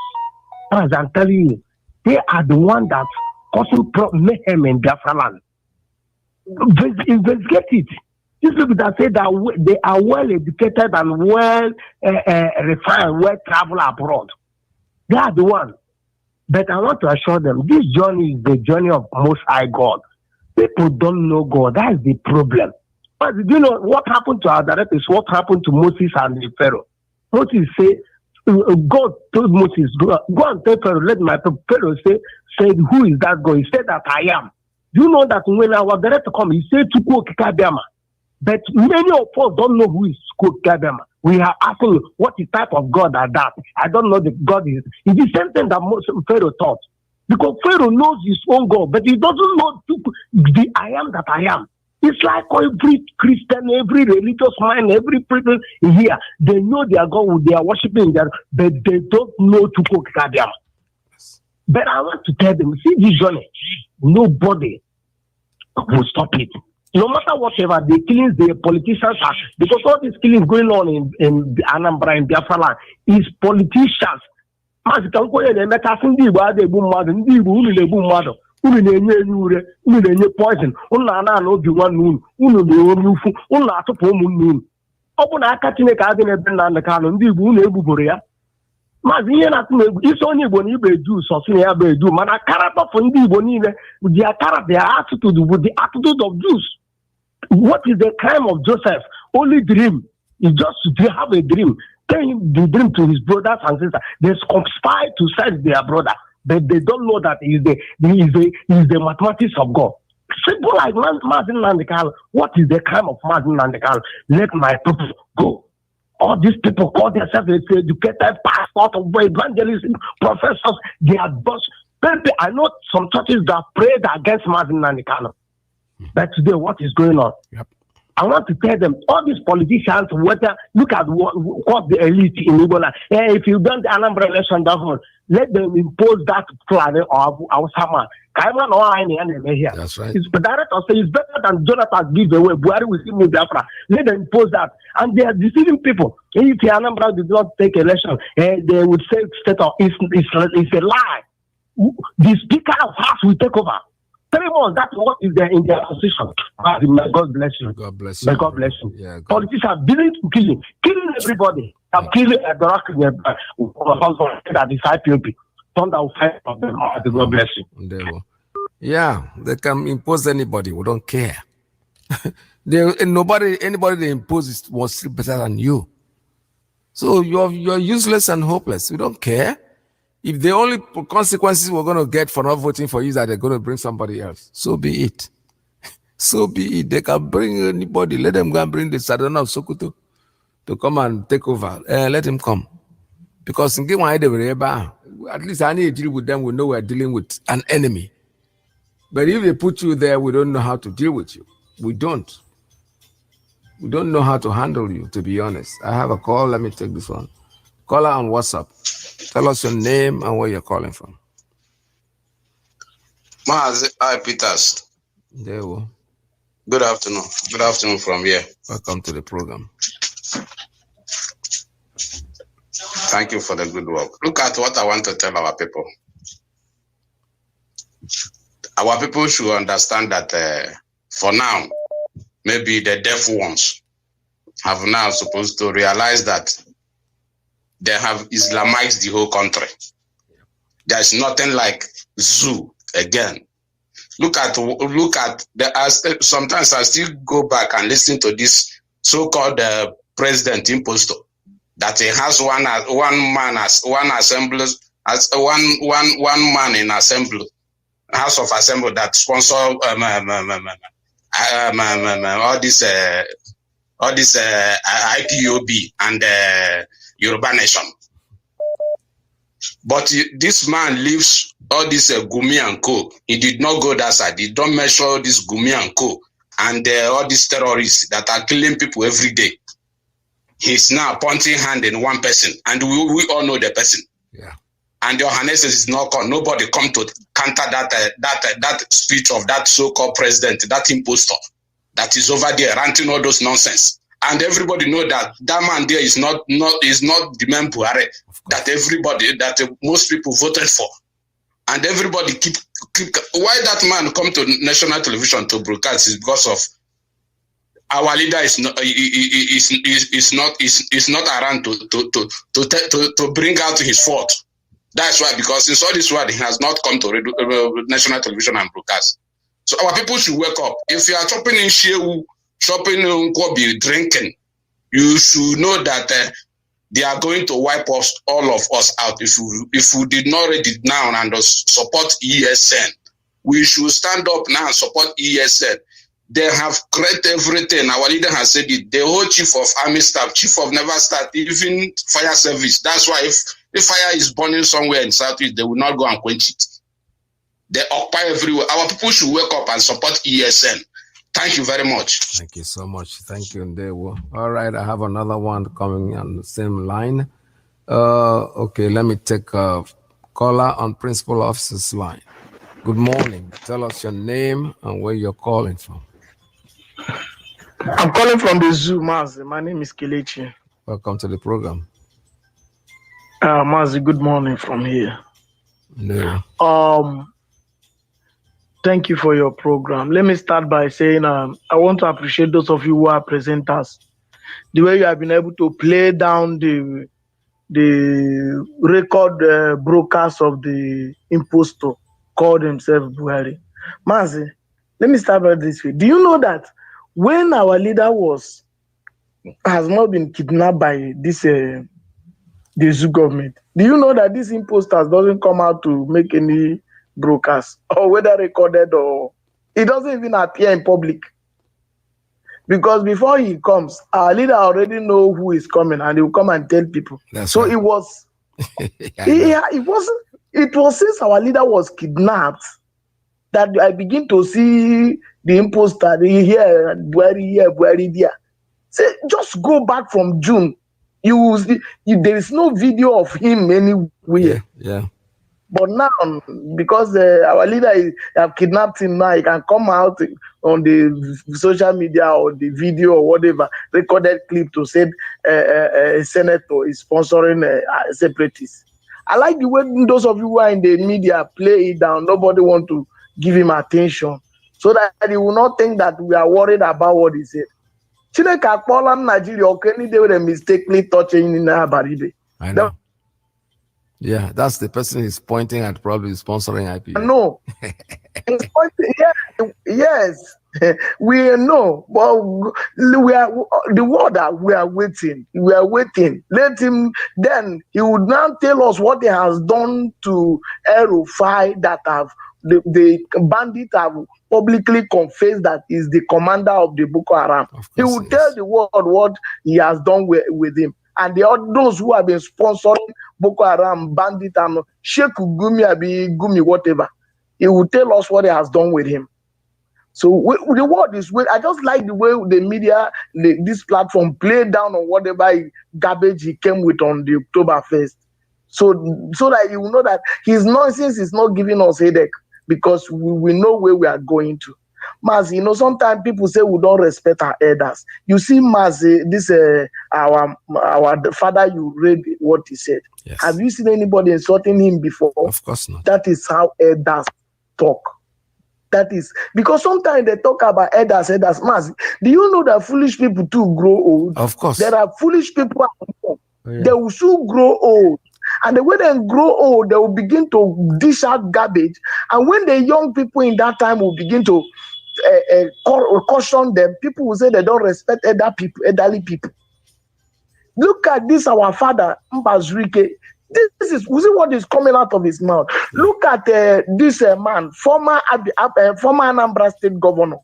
S9: As I'm telling you, they are the ones that causing mayhem in Biafra land. Investigate it. These people that say that they are well educated and well refined, well traveled abroad, they are the ones. But I want to assure them, this journey is the journey of Most High God. People don't know God. That is the problem. But do you know what happened to our director is what happened to Moses and the Pharaoh. Moses said, God told Moses, go and tell Pharaoh, let my people. Pharaoh said, who is that God? He said that I am. Do you know that when our director come, he said to go Kikabiyama. But many of us don't know who is Kikabiyama. We are asking what is type of God are that. I don't know the God is. It's the same thing that Pharaoh taught. Because Pharaoh knows his own God, but he doesn't know the I am that I am. It's like every Christian, every religious man, every person here, they know their God, they are worshiping their, but they don't know to cook Kikabiyama. But I want to tell them, see this journey, nobody will stop it. No matter whatever, the killings the politicians are, because all these killings going on in Anambra and Biafra land is politicians. Mazi kankoye na emeka ndị Igbo ada egbu mmadụ, ndị Igbo unu na-egbu mmadụ, unu na-enye enye ure, unu na-enye poison, unu na-ana obi nwanne unu na-enye ufu, unu na-atụpụ ụmụnne unu. Ọ bụ na aka Chineke adị n'ebe Nnamdi Kanu, ndị Igbo unu egbuboro ya. Mazi ihe na-atụ na egwu isi onye Igbo na Igbo eju sọsị na ya bụ eju, mana character for ndị Igbo niile, their character, their attitude with the attitude of Jews. What is the crime of Joseph? Only dream. He just have a dream. Tell him the dream to his brothers and sisters. They conspire to send their brother, but they don't know that he is the mathematics of God. Simple like Mazi Nnamdi Kanu. What is the crime of Mazi Nnamdi Kanu? Let my people go. All these people call themselves educated pastors, evangelists, professors. They are just. I know some churches that prayed against Mazi Nnamdi Kanu. But today, what is going on?
S3: Yep.
S9: I want to tell them, all these politicians, whether look at what the elite in Ebola. Hey, if you don't Anambra election, let them impose that plan of our summer.
S3: That's right.
S9: It's better than Jonathan give away. Buhari will see Biafra. Let them impose that. And they are deceiving people. If the Anambra did not take election, they would say it's a lie. The Speaker of House will take over. 3 months, that's what is there in their position. May God bless you.
S3: God bless you.
S9: May God bless you.
S3: Yeah,
S9: politicians are willing to killing everybody. I'm killing a doctor that is IPOP. Thunder will fight for them. God bless you.
S3: Yeah, they can impose anybody. We don't care. Anybody they impose is still better than you. So you're useless and hopeless. We don't care. If the only consequences we're going to get for not voting for you is that they're going to bring somebody else, so be it. So be it. They can bring anybody. Let them go and bring the Sadana of Sokoto to come and take over. Let him come. Because in at least I need to deal with them. We know we're dealing with an enemy. But if they put you there, we don't know how to deal with you. We don't. We don't know how to handle you, to be honest. I have a call. Let me take this one. Call her on WhatsApp. Tell us your name and where you're calling from.
S10: Mazi, hi, Peters.
S3: There we go.
S10: Good afternoon. Good afternoon from here.
S3: Welcome to the program.
S10: Thank you for the good work. Look at what I want to tell our people. Our people should understand that for now, maybe the deaf ones have now supposed to realize that they have Islamized the whole country. There's nothing like zoo again. Look at the sometimes I still go back and listen to this so-called president impostor that he has one man in assembly, House of Assembly that sponsor all this IPOB and Yoruba Nation. But this man leaves all this Gumi and Co. He did not go that side. He don't measure this Gumi and Co. And all these terrorists that are killing people every day. He's now pointing hand in one person, and we all know the person.
S3: Yeah. And
S10: your Highness is not called. Nobody come to counter that speech of that so-called president, that impostor that is over there ranting all those nonsense. And everybody know that man there is not the man Buhari that most people voted for. And everybody keep why that man come to national television to broadcast is because of our leader is not around to bring out his fault. That's why, because in all this world he has not come to national television and broadcast. So our people should wake up. If you are chopping in Shehu, shopping in Kobe, drinking, you should know that they are going to wipe us, all of us out. If we did not read it now and support ESN, we should stand up now and support ESN. They have created everything. Our leader has said it. The whole chief of army staff, chief of naval staff, even fire service. That's why if fire is burning somewhere in Southeast, they will not go and quench it. They occupy everywhere. Our people should wake up and support ESN. Thank you very much.
S3: Thank you so much. Thank you, Ndewo. All right, I have another one coming on the same line. Okay, let me take a caller on principal officer's line. Good morning. Tell us your name and where you're calling from.
S11: I'm calling from the zoo, Mazi. My name is Kelechi.
S3: Welcome to the program.
S11: Mazi, good morning from here.
S3: No.
S11: Thank you for your program. Let me start by saying I want to appreciate those of you who are presenters. The way you have been able to play down the record broadcast of the impostor called himself Buhari. Mazi, let me start by this way. Do you know that when our leader has not been kidnapped by this the zoo government, do you know that this imposters doesn't come out to make any broadcast, or whether recorded or it doesn't even appear in public? Because before he comes, our leader already know who is coming, and he will come and tell people.
S3: That's
S11: so
S3: right.
S11: it was it was since our leader was kidnapped that I begin to see the imposter here, Buhari there. Say, just go back from June. There is no video of him anywhere.
S3: Yeah.
S11: But now, because our leader have kidnapped him now, he can come out on the social media or the video or whatever, recorded clip to say a senator is sponsoring separatists. I like the way those of you who are in the media play it down. Nobody want to give him attention so that he will not think that we are worried about what he said. Chineke akpọla Nigeria ọkụ any day when they mistakenly touching in Abaribe.
S3: I know. Yeah, that's the person he's pointing at, probably sponsoring IP.
S11: No. He's pointing, yes. We know, but we are the word that we are waiting. We are waiting. Let him, then he would now tell us what he has done to El-Rufai that have the bandit have publicly confessed that is the commander of the Boko Haram. He will tell the world what he has done with him. And those who have been sponsoring Boko Haram, bandit, and Sheikh Gumi, whatever, he will tell us what he has done with him. So the word is, I just like the way the media, this platform played down on whatever garbage he came with on the October 1st. So that you know that his nonsense is not giving us headache, because we know where we are going to. Mazi, sometimes people say we don't respect our elders. You see, Mazi, this our father, you read what he said.
S3: Yes.
S11: Have you seen anybody insulting him before?
S3: Of course not.
S11: That is how elders talk. That is because sometimes they talk about elders. Mazi, do you know that foolish people too grow old?
S3: Of course.
S11: There are foolish people. They will soon grow old. And when they grow old, they will begin to dish out garbage. And when the young people in that time will begin to caution them, people will say they don't respect elderly people. Look at this, our father, Mbazurike. This is what is coming out of his mouth. Look at this man, former Anambra State Governor,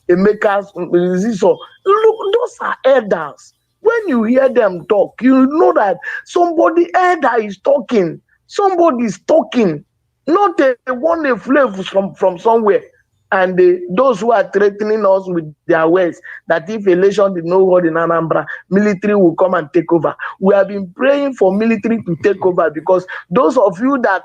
S11: Emeka's. Look, those are elders. When you hear them talk, you know that somebody elder is talking. Somebody is talking, not a one flavor from somewhere. And those who are threatening us with their words, that if election did not hold in Anambra, military will come and take over. We have been praying for military to take over, because those of you that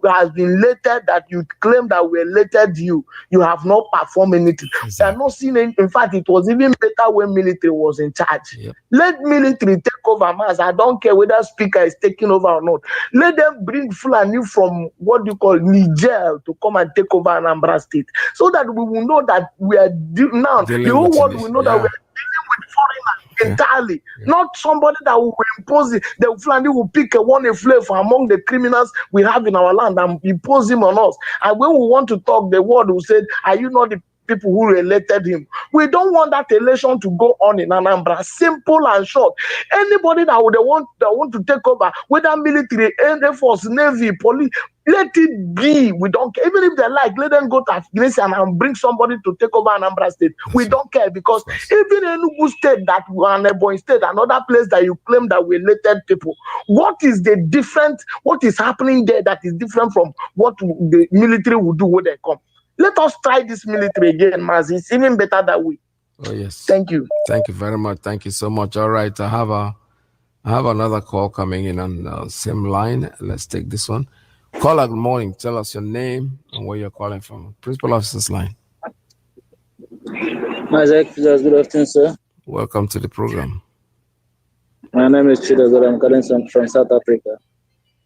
S11: has been elected, that you claim that we elected you have not performed anything. Exactly. They are not seen any, in fact, it was even better when military was in charge. Yep. Let military take over, Mass. I don't care whether speaker is taking over or not. Let them bring Fulani from what you call Niger to come and take over Anambra State, so that we will know that we are now the whole world will know that we are dealing with foreigners entirely, not somebody that will impose it. The Fulani will pick one flavor among the criminals we have in our land and impose him on us. And when we want to talk, the world will say, "Are you not the people who elected him?" We don't want that election to go on in Anambra. Simple and short. Anybody that want to take over, whether military, Air Force, Navy, police, let it be. We don't care. Even if they like, let them go to Afghanistan and bring somebody to take over Anambra State. We don't care, because even in Enugu State, that and Ebonyi State, another place that you claim that we elected people, what is the different? What is happening there that is different from what the military will do when they come? Let us try this military again, Mazi. It's even better that way.
S3: Oh yes.
S11: Thank you.
S3: Thank you very much. Thank you so much. All right, I have another call coming in on the same line. Let's take this one. Caller, good morning. Tell us your name and where you're calling from. Principal Officer's line.
S12: Isaac, good afternoon, sir.
S3: Welcome to the program.
S12: My name is Chido. I'm calling from South Africa.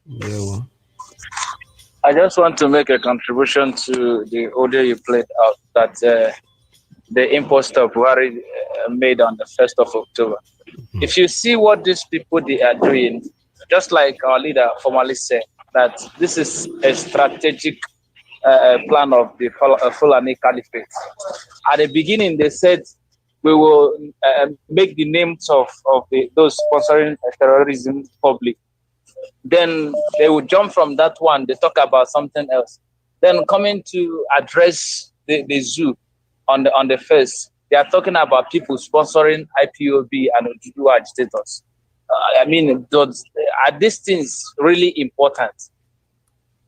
S3: Yeah, well.
S12: I just want to make a contribution to the audio you played out that the imposter Buhari made on the 1st of October. Mm-hmm. If you see what these people they are doing, just like our leader formerly said, that this is a strategic plan of the Fulani Caliphate. At the beginning, they said we will make the names of those sponsoring terrorism public. Then they would jump from that one. They talk about something else. Then coming to address the zoo on the first, they are talking about people sponsoring IPOB and Oduduwa agitators. I mean, are these things really important?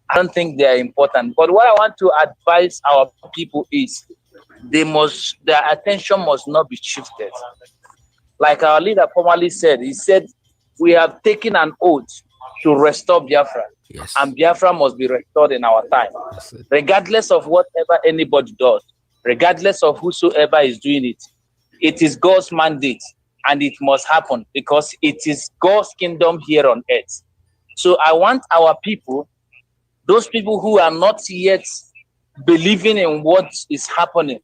S12: I don't think they are important. But what I want to advise our people is their attention must not be shifted. Like our leader formerly said, he said, we have taken an oath to restore Biafra. Yes. And Biafra must be restored in our time. Regardless of whatever anybody does, regardless of whosoever is doing it, it is God's mandate and it must happen because it is God's kingdom here on earth. So I want our people, those people who are not yet believing in what is happening,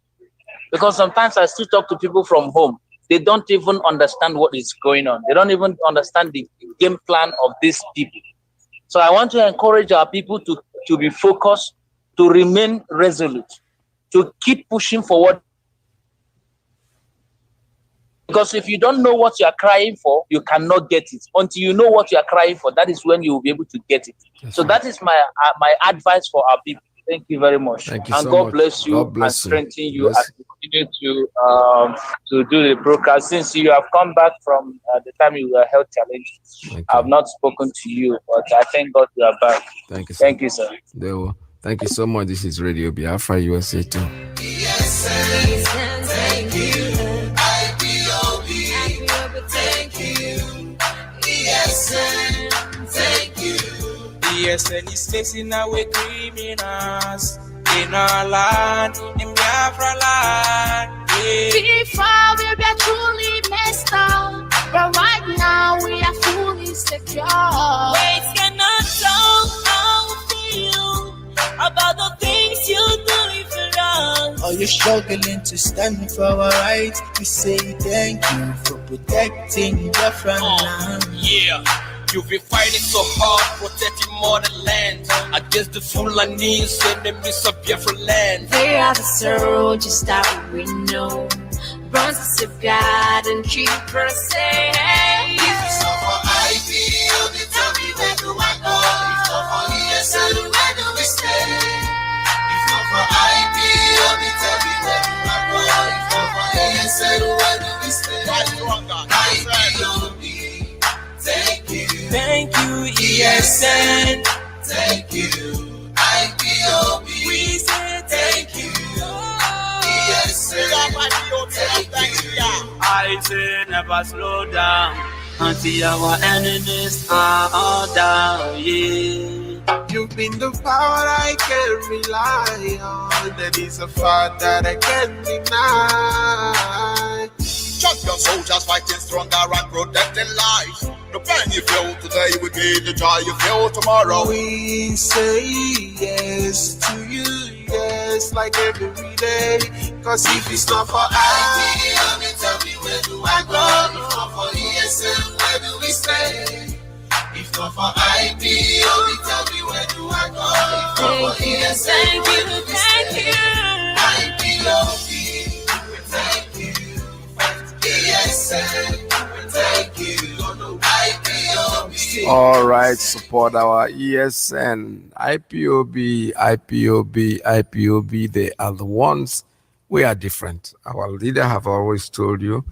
S12: because sometimes I still talk to people from home. They don't even understand what is going on. They don't even understand the game plan of these people. So I want to encourage our people to be focused, to remain resolute, to keep pushing forward. Because if you don't know what you are crying for, you cannot get it. Until you know what you are crying for, that is when you will be able to get it. So that is my advice for our people. Thank you very much.
S3: Thank you
S12: and
S3: so
S12: God
S3: much.
S12: bless you
S3: God bless
S12: and strengthen you
S3: bless.
S12: as you continue to do the broadcast. Since you have come back from the time you were health challenged, I have not spoken to you, but I thank God you are back.
S3: Thank you, sir.
S12: Thank you, sir.
S3: Thank you so much. This is Radio Biafra USA 2.
S2: Yes, thank you. IPOB, thank you. Yes, thank you. ESN is facing away criminals in our land, in Biafra land.
S13: Before we were truly messed up, but right now we are fully secure.
S2: Words cannot tell how we feel about the things you do for us.
S14: Are you struggling to stand for our rights? We say thank you for protecting Biafra land.
S2: Yeah. You've been fighting so hard, protecting motherland against the Fulanese enemies of Biafra land.
S13: They are the soldiers that we know, bronze to God and keep us safe.
S2: If it's not for IPOB, tell me where do I go? If not for ESN, where do we stay? If not for IPOB, tell me where do I go? If not for ESN, where do we stay? IPOB. Thank you, ESN. Thank you, IPOB. We say thank you, ESN. Thank you.
S15: I say never slow down until our enemies are all down. Yeah.
S16: You've been the power I can rely on. That is a fact that I can't deny.
S17: Champion soldiers fighting stronger and protecting life. The pain you feel today will be the joy you feel tomorrow.
S16: We say yes to you, yes, like every day. Cause if it's not for
S2: IPOB, tell me where do I go? If not for ESN, where do we stay? If not for IPOB, tell me where do I go? If not for ESN, where do we stay? IPOB, thank you. ESN, thank you. IPOB.
S3: All right, support our ESN, IPOB. They are the ones. We are different. Our leader have always told you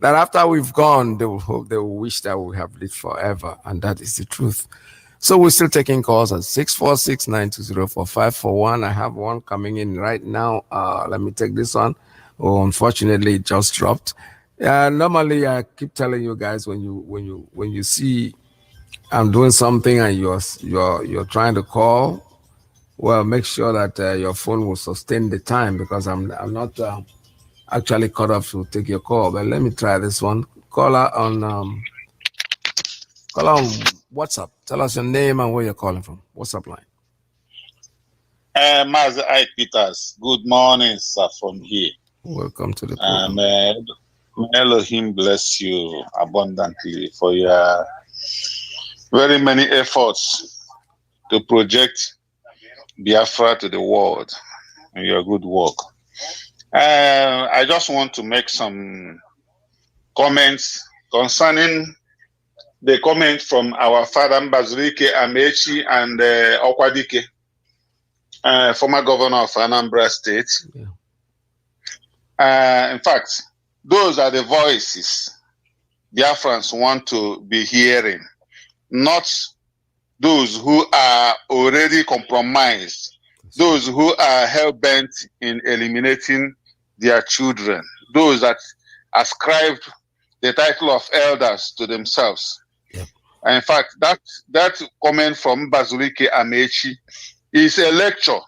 S3: that after we've gone, they will wish that we have lived forever, and that is the truth. So we're still taking calls at 646-920-4541. I have one coming in right now. Let me take this one. Oh, unfortunately, it just dropped. Normally, I keep telling you guys when you see I'm doing something and you're trying to call, well, make sure that your phone will sustain the time, because I'm not actually cut off to take your call. But let me try this one. Call on WhatsApp. Tell us your name and where you're calling from. WhatsApp line.
S18: Mazi Peters. Good morning, sir, from here.
S3: Welcome to the program.
S18: May Elohim bless you abundantly for your very many efforts to project Biafra to the world and your good work. I just want to make some comments concerning the comment from our father Mbazurike Amechi and Okwadike, former governor of Anambra State. In fact, those are the voices Biafrans want to be hearing, not those who are already compromised, those who are hell-bent in eliminating their children, those that ascribed the title of elders to themselves. In fact, that comment from Bazurike Amechi is a lecture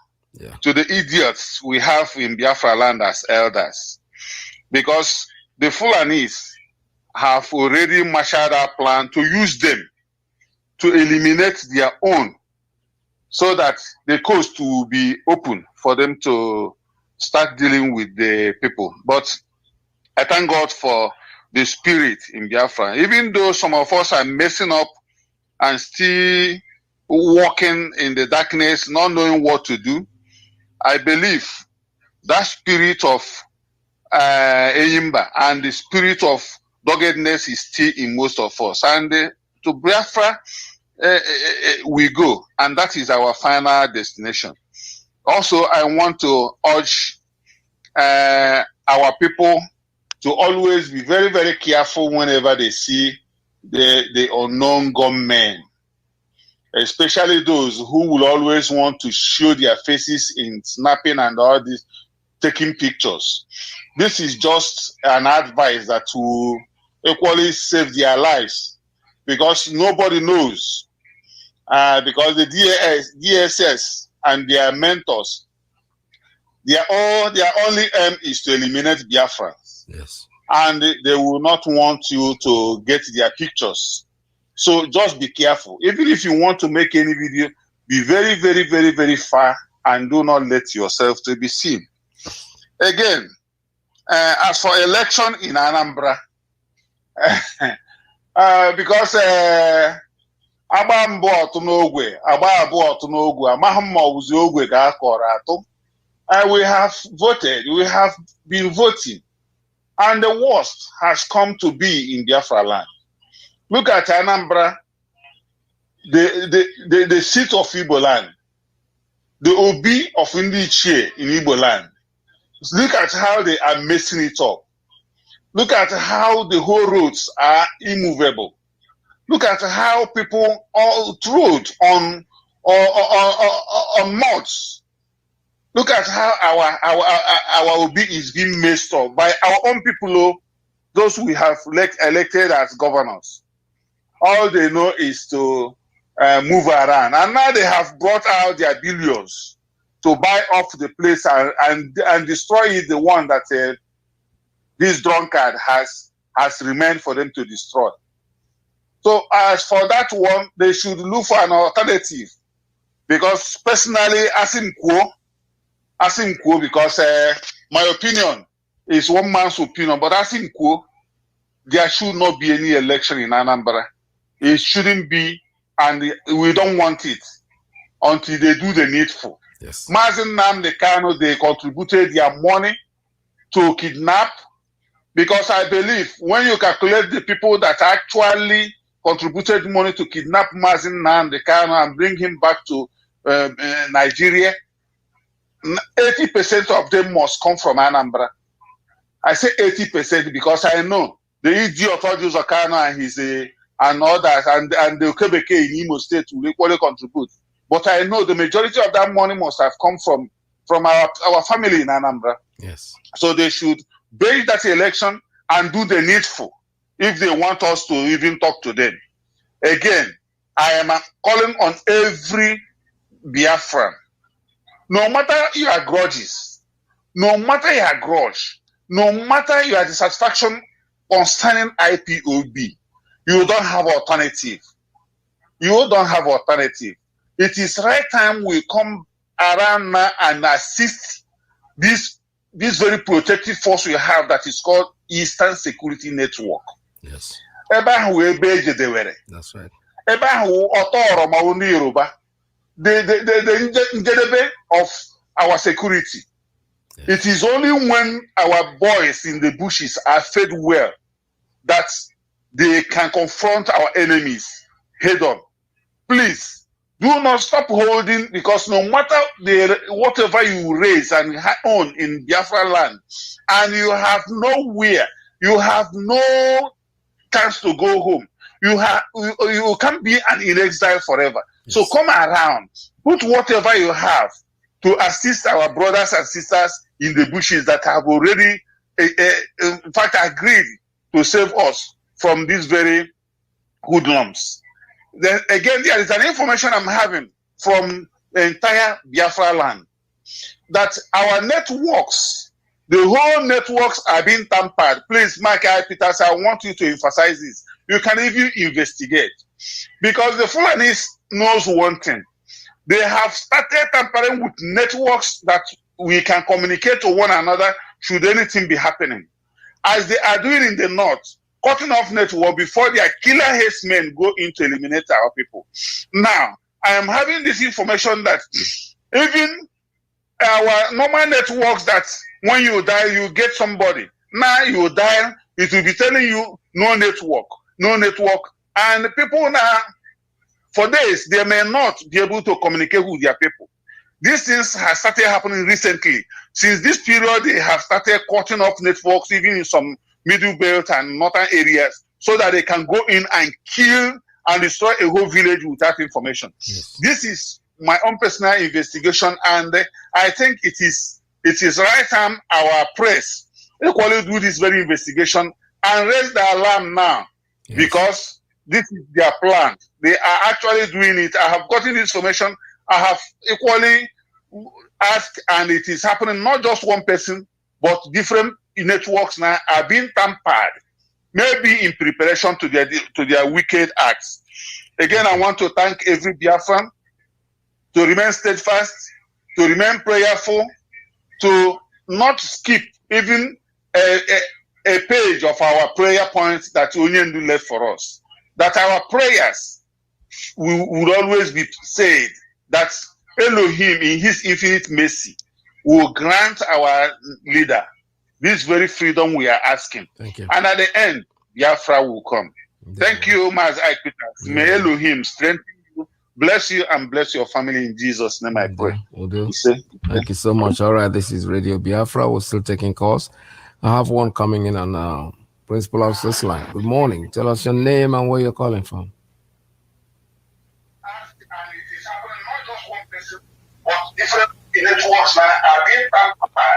S18: to the idiots we have in Biafra land as elders, because the Fulanis have already marshaled our plan to use them to eliminate their own, so that the coast will be open for them to start dealing with the people. But I thank God for the spirit in Biafra. Even though some of us are messing up and still walking in the darkness, not knowing what to do, I believe that spirit of Eyimba and the spirit of doggedness is still in most of us. And to Biafra, we go, and that is our final destination. Also, I want to urge our people to always be very, very careful whenever they see the unknown gunmen, especially those who will always want to show their faces in snapping and all this, taking pictures. This is just an advice that will equally save their lives, because nobody knows. Because the DSS and their mentors, their only aim is to eliminate Biafrans.
S3: Yes.
S18: And they will not want you to get their pictures. So just be careful. Even if you want to make any video, be very, very, very, very far and do not let yourself to be seen. Again, as for election in Anambra, because agba mbụ ọtụ n'ogwe, agba abụọ ọtụ n'ogwe, amaghị mma ọwụzi ogwe ka a kọrọ atụ. We have voted, we have been voting, and the worst has come to be in Biafra land. Look at Anambra, the seat of Igbo land, the Obi of Ndichie in Igbo land. Look at how they are messing it up. Look at how the whole roads are immovable. Look at how people all rode on mods. Look at how our Obi is being messed up by our own people, those we have elected as governors. All they know is to move around. And now they have brought out their billions to buy off the place and destroy the one that this drunkard has remained for them to destroy. So as for that one, they should look for an alternative. Because personally, Asimkwo, because my opinion is one man's opinion, but Asimkwo, there should not be any election in Anambra. It shouldn't be, and we don't want it until they do the needful.
S3: Yes.
S18: Mazi Nnamdi Kanu, they contributed their money to kidnap, because I believe when you calculate the people that actually contributed money to kidnap Mazi Nnamdi Kanu and bring him back to Nigeria, 80% of them must come from Anambra. I say 80% because I know the idiot Ojuzo Kanu and his and others and the Okebeke in Imo State will equally contribute. But I know the majority of that money must have come from our family in Anambra.
S3: Yes.
S18: So they should base that election and do the needful if they want us to even talk to them. Again, I am calling on every Biafran. No matter your grudges, no matter your grudge, no matter your dissatisfaction concerning IPOB, you don't have alternative. You don't have alternative. It is right time we come around now and assist this very protective force we have that is called Eastern Security Network.
S3: Yes.
S18: That's right. The of our security. Yes. It is only when our boys in the bushes are fed well that they can confront our enemies head on. Please do not stop holding, because no matter whatever you raise and own in Biafra land, and you have nowhere, you have no chance to go home. You can't be in exile forever. Yes. So come around, put whatever you have to assist our brothers and sisters in the bushes that have already, in fact, agreed to save us from these very hoodlums. Then again, there is an information I'm having from the entire Biafra land that our networks, the whole networks are being tampered. Please, Mike I. Peters, I want you to emphasize this. You can even investigate, because the Fulanis knows one thing. They have started tampering with networks that we can communicate to one another should anything be happening, as they are doing in the north, cutting off network before their killer haste men go in to eliminate our people. Now, I am having this information that even our normal networks, that when you die, you get somebody. Now you die, it will be telling you no network, no network. And people now, for days, they may not be able to communicate with their people. These things have started happening recently. Since this period, they have started cutting off networks, even in some middle belt and northern areas, so that they can go in and kill and destroy a whole village without information. Yes. This is my own personal investigation, and I think it is right time our press equally do this very investigation and raise the alarm now. Yes. Because this is their plan. They are actually doing it. I have gotten this information. I have equally asked, and it is happening. Not just one person, but different networks now are being tampered, maybe in preparation to their wicked acts. Again, I want to thank every Biafran to remain steadfast, to remain prayerful, to not skip even a page of our prayer points that Onyendu left for us. That our prayers would always be said, that Elohim in his infinite mercy will grant our leader this very freedom we are asking. Thank you. And at the end, Biafra will come. Thank you, Mazi Peters. May Elohim strengthen you, bless you, and bless your family in Jesus' name. I pray.
S3: Will do. Thank you so much. All right, this is Radio Biafra. We're still taking calls. I have one coming in on Principal of this line. Good morning. Tell us your name and where you're calling from.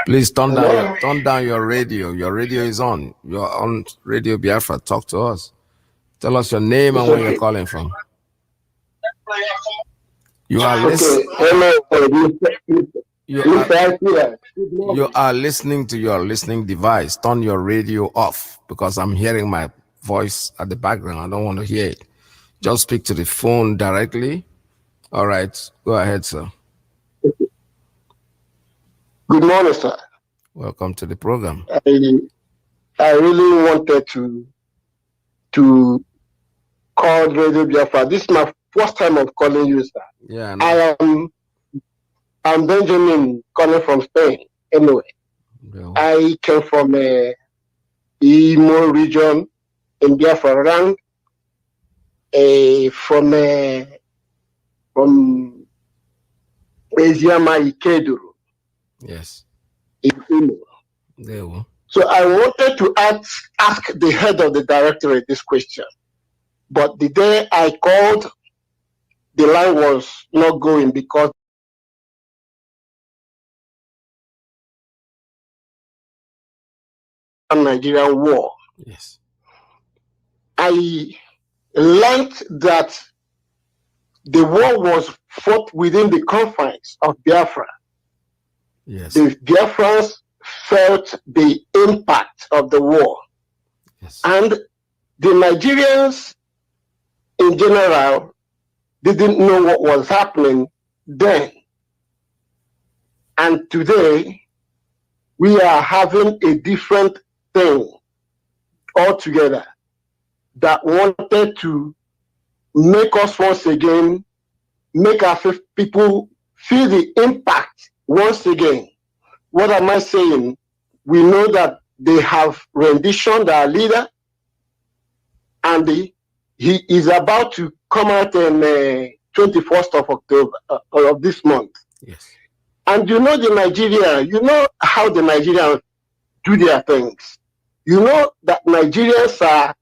S3: Please turn down your radio. Your radio is on. You're on Radio Biafra. Talk to us. Tell us your name and where you're calling from. You are listening. You are listening to your listening device. Turn your radio off, because I'm hearing my voice at the background. I don't want to hear it. Just speak to the phone directly. All right. Go ahead, sir.
S9: Good morning, sir.
S3: Welcome to the program.
S9: I really wanted to call Radio Biafra. This is my first time of calling you, sir.
S3: Yeah. No.
S9: I'm Benjamin, calling from Spain. Anyway, no. I came from Imo region in Biafra land. From Eziama Ikeduru.
S3: Yes.
S9: So I wanted to ask the head of the directorate this question, but the day I called, the line was not going because of the Nigerian war.
S3: Yes.
S9: I learned that the war was fought within the confines of Biafra.
S3: Yes.
S9: The Biafrans felt the impact of the war.
S3: Yes.
S9: And the Nigerians in general didn't know what was happening then. And today, we are having a different thing altogether that wanted to make us once again, make our people feel the impact once again. What am I saying? We know that they have renditioned our leader, and he is about to come out on 21st of October of this month.
S3: Yes.
S9: And you know the Nigeria, you know how the Nigerians do their things. You know that Nigerians are,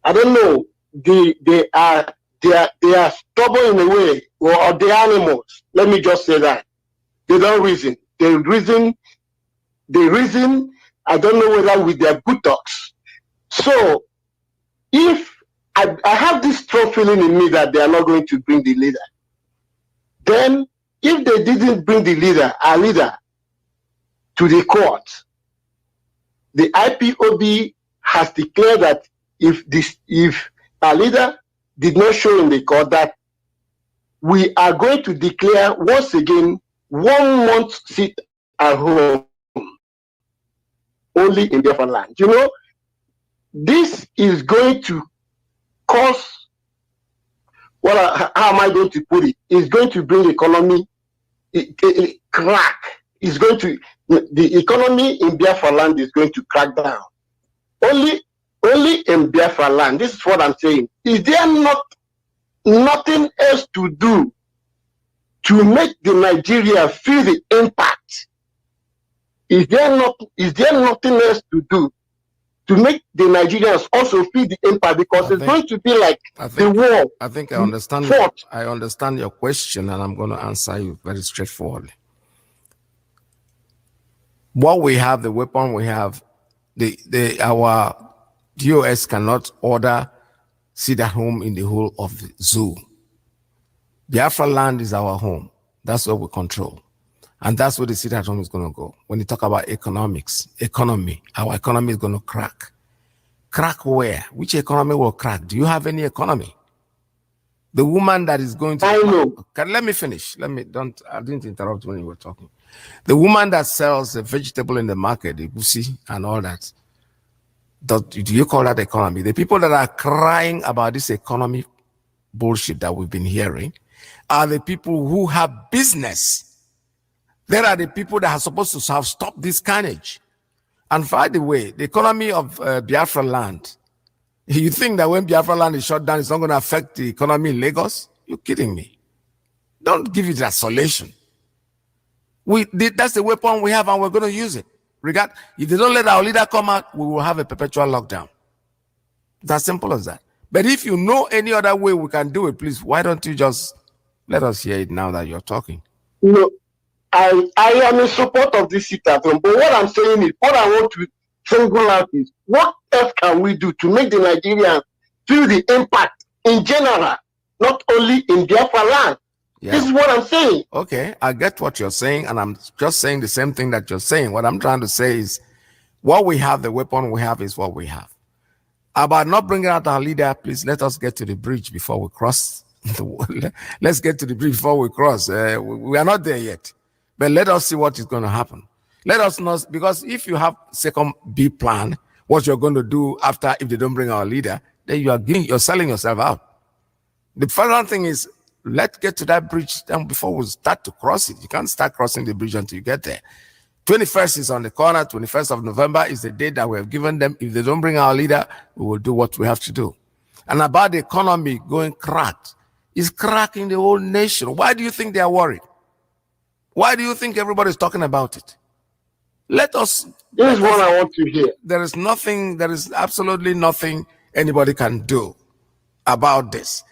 S9: I don't know, they are stubborn in a way, or they're animals. Let me just say that. They don't reason. They reason, I don't know whether with their buttocks. So if I have this strong feeling in me that they are not going to bring the leader, then if they didn't bring the leader, our leader, to the court, the IPOB has declared that if our leader did not show in the court, that we are going to declare once again 1 month seat at home only in Biafra land. You know, this is going to cause, how am I going to put it? It's going to bring the economy crack. It's going to, the economy in Biafra land is going to crack down. Only in Biafra land. This is what I'm saying. Is there nothing else to do to make the Nigeria feel the impact? Is there nothing else to do to make the Nigerians also feel the impact? Because it's going to be like the war.
S3: I think I understand your question, and I'm going to answer you very straightforwardly. What we have, the weapon we have, our DOS cannot order sit at home in the whole of the zoo. Biafra land is our home. That's what we control. And that's where the sit at home is going to go. When you talk about economy, our economy is going to crack. Crack where? Which economy will crack? Do you have any economy? The woman that is going to...
S9: I know.
S3: Let me finish. I didn't interrupt when you were talking. The woman that sells a vegetable in the market, the busi and all that, do you call that economy? The people that are crying about this economy bullshit that we've been hearing are the people who have business. There are the people that are supposed to have stopped this carnage. And by the way, the economy of Biafra land, you think that when Biafra land is shut down, it's not going to affect the economy in Lagos? You're kidding me. Don't give it isolation. That's the weapon we have, and we're going to use it. If they don't let our leader come out, we will have a perpetual lockdown. It's as simple as that. But if you know any other way we can do it, please, why don't you just let us hear it now that you're talking?
S9: No, I am in support of this sit at home. But what I'm saying is, what I want to single out is, what else can we do to make the Nigerians feel the impact in general, not only in Biafra land? Yeah. This is what I'm saying.
S3: Okay, I get what you're saying, and I'm just saying the same thing that you're saying. What I'm trying to say is, what we have, the weapon we have is what we have. About not bringing out our leader, please let us get to the bridge before we cross. Let's get to the bridge before we cross. We are not there yet, but let us see what is going to happen. Let us know, because if you have second B plan, what you're going to do after if they don't bring our leader, then you're selling yourself out. The final thing is, let's get to that bridge then before we start to cross it. You can't start crossing the bridge until you get there. 21st is on the corner. 21st of November is the date that we have given them. If they don't bring our leader, we will do what we have to do. And about the economy going cracked, it's cracking the whole nation. Why do you think they are worried? Why do you think everybody's talking about it? This
S9: is what I want to hear.
S3: There is absolutely nothing anybody can do about this.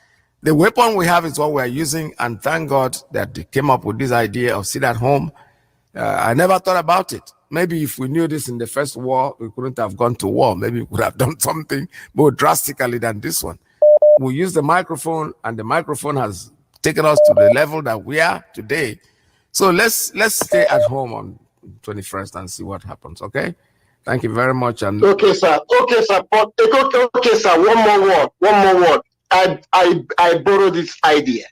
S3: The weapon we have is what we are using, and thank God that they came up with this idea of sit at home. I never thought about it. Maybe if we knew this in the first war, we couldn't have gone to war. Maybe we would have done something more drastically than this one. We use the microphone, and the microphone has taken us to the level that we are today. So let's stay at home on 21st and see what happens. Okay. Thank you very much. And
S9: okay, sir. Okay, sir. But, okay, sir. One more word. I borrow this idea.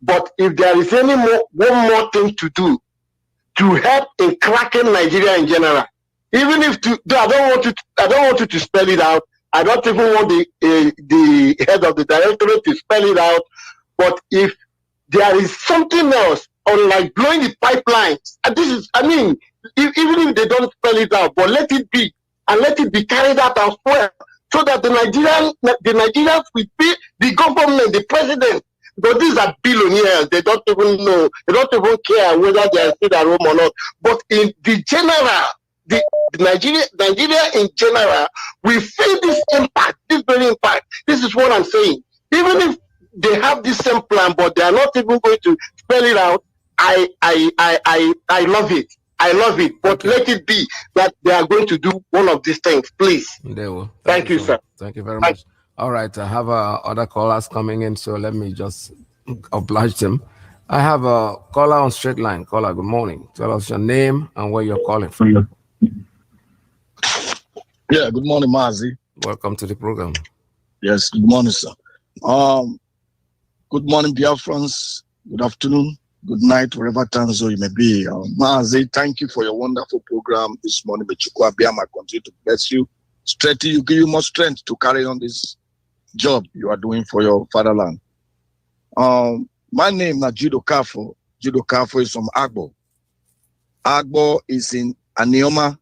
S9: But if there is one more thing to do to help in cracking Nigeria in general, even if I don't want you to spell it out. I don't even want the head of the directorate to spell it out. But if there is something else, unlike blowing the pipelines, and this is, I mean, even if they don't spell it out, but let it be, and let it be carried out as well, so that the Nigerians will be the government, the president. But these are billionaires. They don't even know. They don't even care whether they are still at home or not. But in the general, the Nigeria in general, we feel this impact, this very impact. This is what I'm saying. Even if they have this same plan, but they are not even going to spell it out, I love it. I love it. But let it be that they are going to do one of these things, please.
S3: They will.
S9: Thank you, sir.
S3: Thank you very much. All right, I have other callers coming in, so let me just oblige them. I have a caller on straight line. Caller, good morning. Tell us your name and where you're calling from.
S19: Yeah, good morning, Mazi.
S3: Welcome to the program.
S19: Yes, good morning, sir. Good morning, Biafrans. Good afternoon, good night, wherever time zone you may be. Mazi, thank you for your wonderful program this morning. May Chukwu Abiyama continue to bless you, strengthen you, give you more strength to carry on this job you are doing for your fatherland. My name is Judo Kafo. Judo Kafo is from Agbo. Agbo is in Anioma.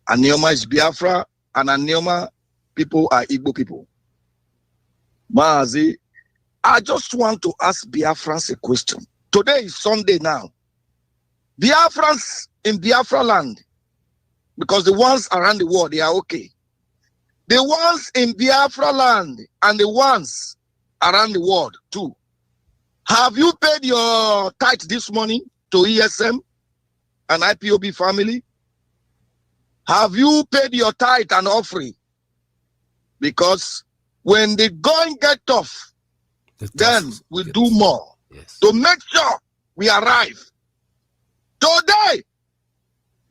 S19: Anioma is Biafra, and Anioma people are Igbo people. Mazi, I just want to ask Biafrans a question. Today is Sunday now. Biafrans in Biafra land, because the ones around the world, they are okay. The ones in Biafra land and the ones around the world too. Have you paid your tithe this morning to ESM and IPOB family? Have you paid your tithe and offering? Because when the going get tough, then we do more to make sure we arrive. Today,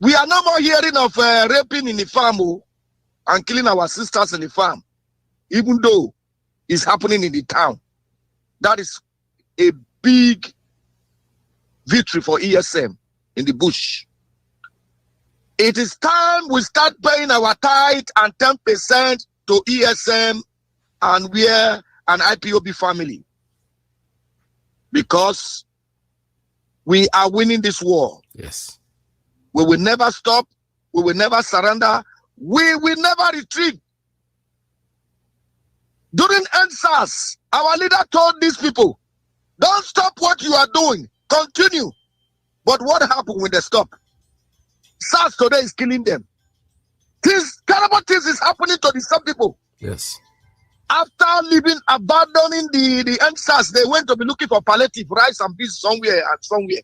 S19: we are no more hearing of raping in the farm and killing our sisters in the farm, even though it's happening in the town. That is a big victory for ESM in the bush. It is time we start paying our tithe and 10% to ESM and we're an IPOB family, because we are winning this war.
S3: Yes.
S19: We will never stop. We will never surrender. We will never retreat. During NSAS, our leader told these people, don't stop what you are doing. Continue. But what happened when they stop? SARS today is killing them. Things, terrible things is happening to the same people.
S3: Yes.
S19: After abandoning the NSAS, they went to be looking for palliative rice and beans somewhere and somewhere.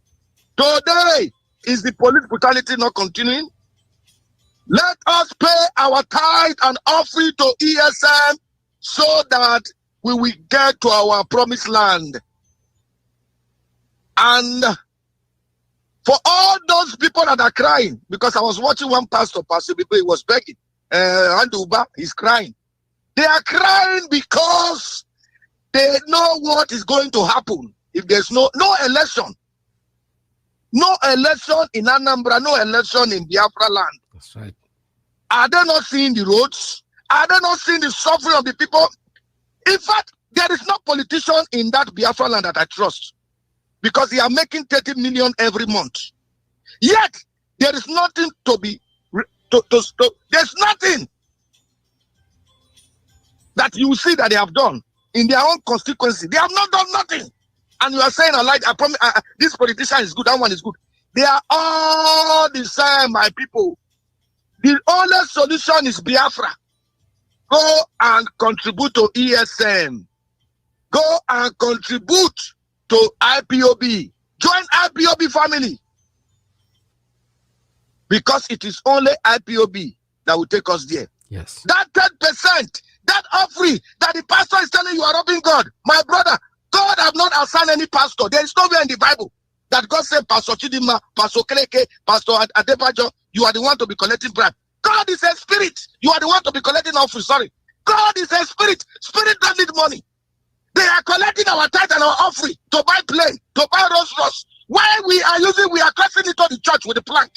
S19: Today, is the police brutality not continuing? Let us pay our tithe and offering to ESM so that we will get to our promised land. And for all those people that are crying, because I was watching one pastor people, he was begging, Anduba, he's crying. They are crying because they know what is going to happen if there's no election. No election in Anambra, no election in Biafra land.
S3: That's right.
S19: Are they not seeing the roads? Are they not seeing the suffering of the people? In fact, there is no politician in that Biafra land that I trust, because they are making 30 million every month. Yet, there is nothing to be, there's nothing that you see that they have done in their own constituency. They have not done nothing. And you are saying, I promise, this politician is good, that one is good. They are all the same, my people. The only solution is Biafra. Go and contribute to ESM. Go and contribute to IPOB. Join IPOB family. Because it is only IPOB that will take us there.
S3: Yes.
S19: That 10%, that offering that the pastor is telling you are robbing God, my brother, God have not assigned any pastor. There is nowhere in the Bible that God said, Pastor Chidima, Pastor Kreke, Pastor Adebajo, you are the one to be collecting bribe. God is a spirit. You are the one to be collecting offering. Sorry. God is a spirit. Spirit don't need money. They are collecting our tithe and our offering to buy plane, to buy Rolls Royce. Why we are crossing into the church with the plank.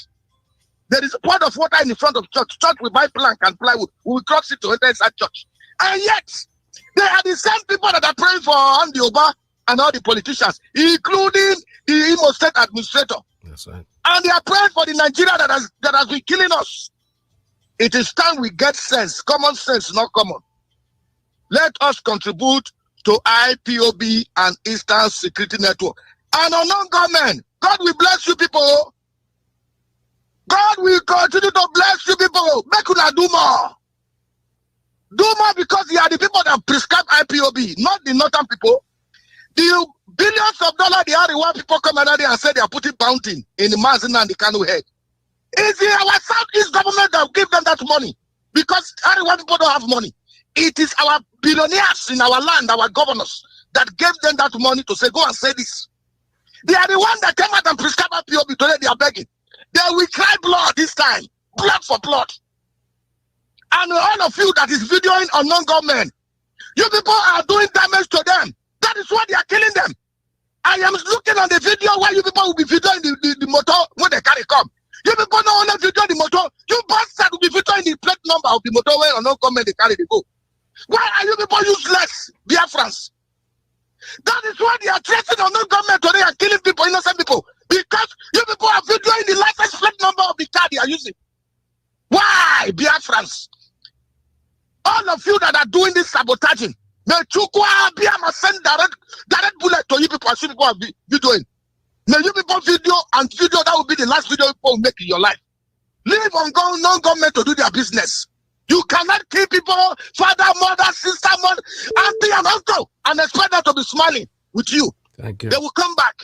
S19: There is a pot of water in the front of church. Church will buy plank and plywood. We will cross it to enter inside church. And yet, they are the same people that are praying for Andy Oba and all the politicians, including the Imo State administrator.
S3: That's right.
S19: And they are praying for the Nigeria that has been killing us. It is time we get sense, common sense, not common. Let us contribute to IPOB and Eastern Security Network. And unknown government, God will bless you people. God will continue to bless you people. Make una do more. Do more because they are the people that prescribe IPOB, not the northern people. The billions of dollars they are the one people come out there and say they are putting bounty in the Mazi and the Kanu head. It's our Southeast government that give them that money because everyone people don't have money. It is our billionaires in our land, our governors, that gave them that money to say, go and say this. They are the ones that came out and prescribed IPOB. Today they are begging. They will cry blood this time. Blood for blood. And all of you that is videoing unknown government, you people are doing damage to them. That is why they are killing them. I am looking on the video where you people will be videoing the motor when they carry come. You people don't only video the motor. You bastard will be videoing the plate number of the motor when unknown government they carry the go. Why are you people useless, Biafrans? That is why they are threatening unknown government today and killing people, innocent people. Because you people are videoing the license plate number of the car they are using. Why, Biafrans? All of you that are doing this sabotaging, may Chukwa Biama send direct bullet to you people as you people are videoing. May you people video that will be the last video people will make in your life. Leave non-government to do their business. You cannot kill people, father, mother, sister, mother, auntie, and uncle, and expect them to be smiling with you.
S3: Thank you.
S19: They will come back.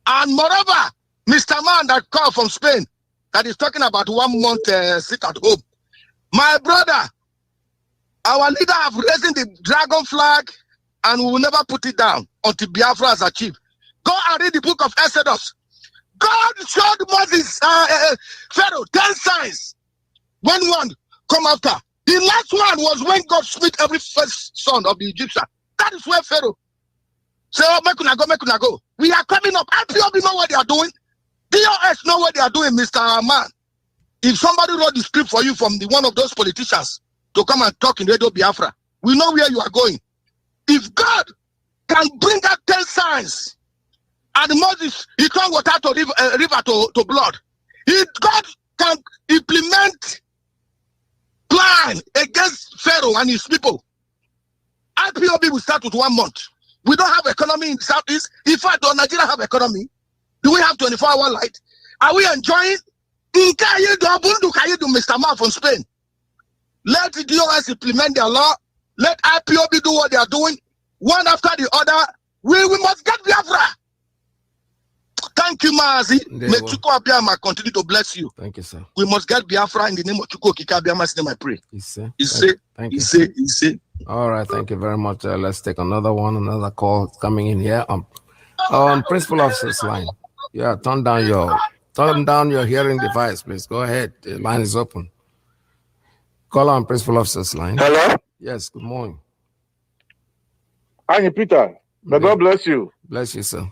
S19: And moreover, Mr. Man that called from Spain, that is talking about 1 month sit at home. My brother, our leader have raised the dragon flag and we will never put it down until Biafra has achieved. Go and read the book of Exodus. God showed Moses, Pharaoh, 10 signs. When one come after. The last one was when God split every first son of the Egyptian. That is where Pharaoh say, oh, make una go. We are coming up. IPOB know what they are doing. DOS know what they are doing, Mr. Man. If somebody wrote the script for you from one of those politicians to come and talk in Radio Biafra, we know where you are going. If God can bring out 10 signs, and Moses, he turned water to river to blood, God can implement plan against Pharaoh and his people. IPOB will start with 1 month. We don't have economy in the Southeast. In fact, does Nigeria have economy? Do we have 24-hour light? Are we enjoying? Mr. Man from Spain. Let the DOS implement their law. Let IPOB do what they are doing. One after the other. We must get Biafra. Thank you, Mazi. May Chukwu Abiyama continue to bless you.
S3: Thank you, sir.
S19: We must get Biafra in the name of Chukwu Abiyama's name, I pray.
S3: Thank you. All right, thank you very much. Let's take another call coming in here. Principal officer's line. Yeah, turn down your hearing device, please. Go ahead. The line is open. Call on principal officer's line.
S20: Hello?
S3: Yes, good morning.
S20: Hi, Peter. May God bless you.
S3: Bless you, sir.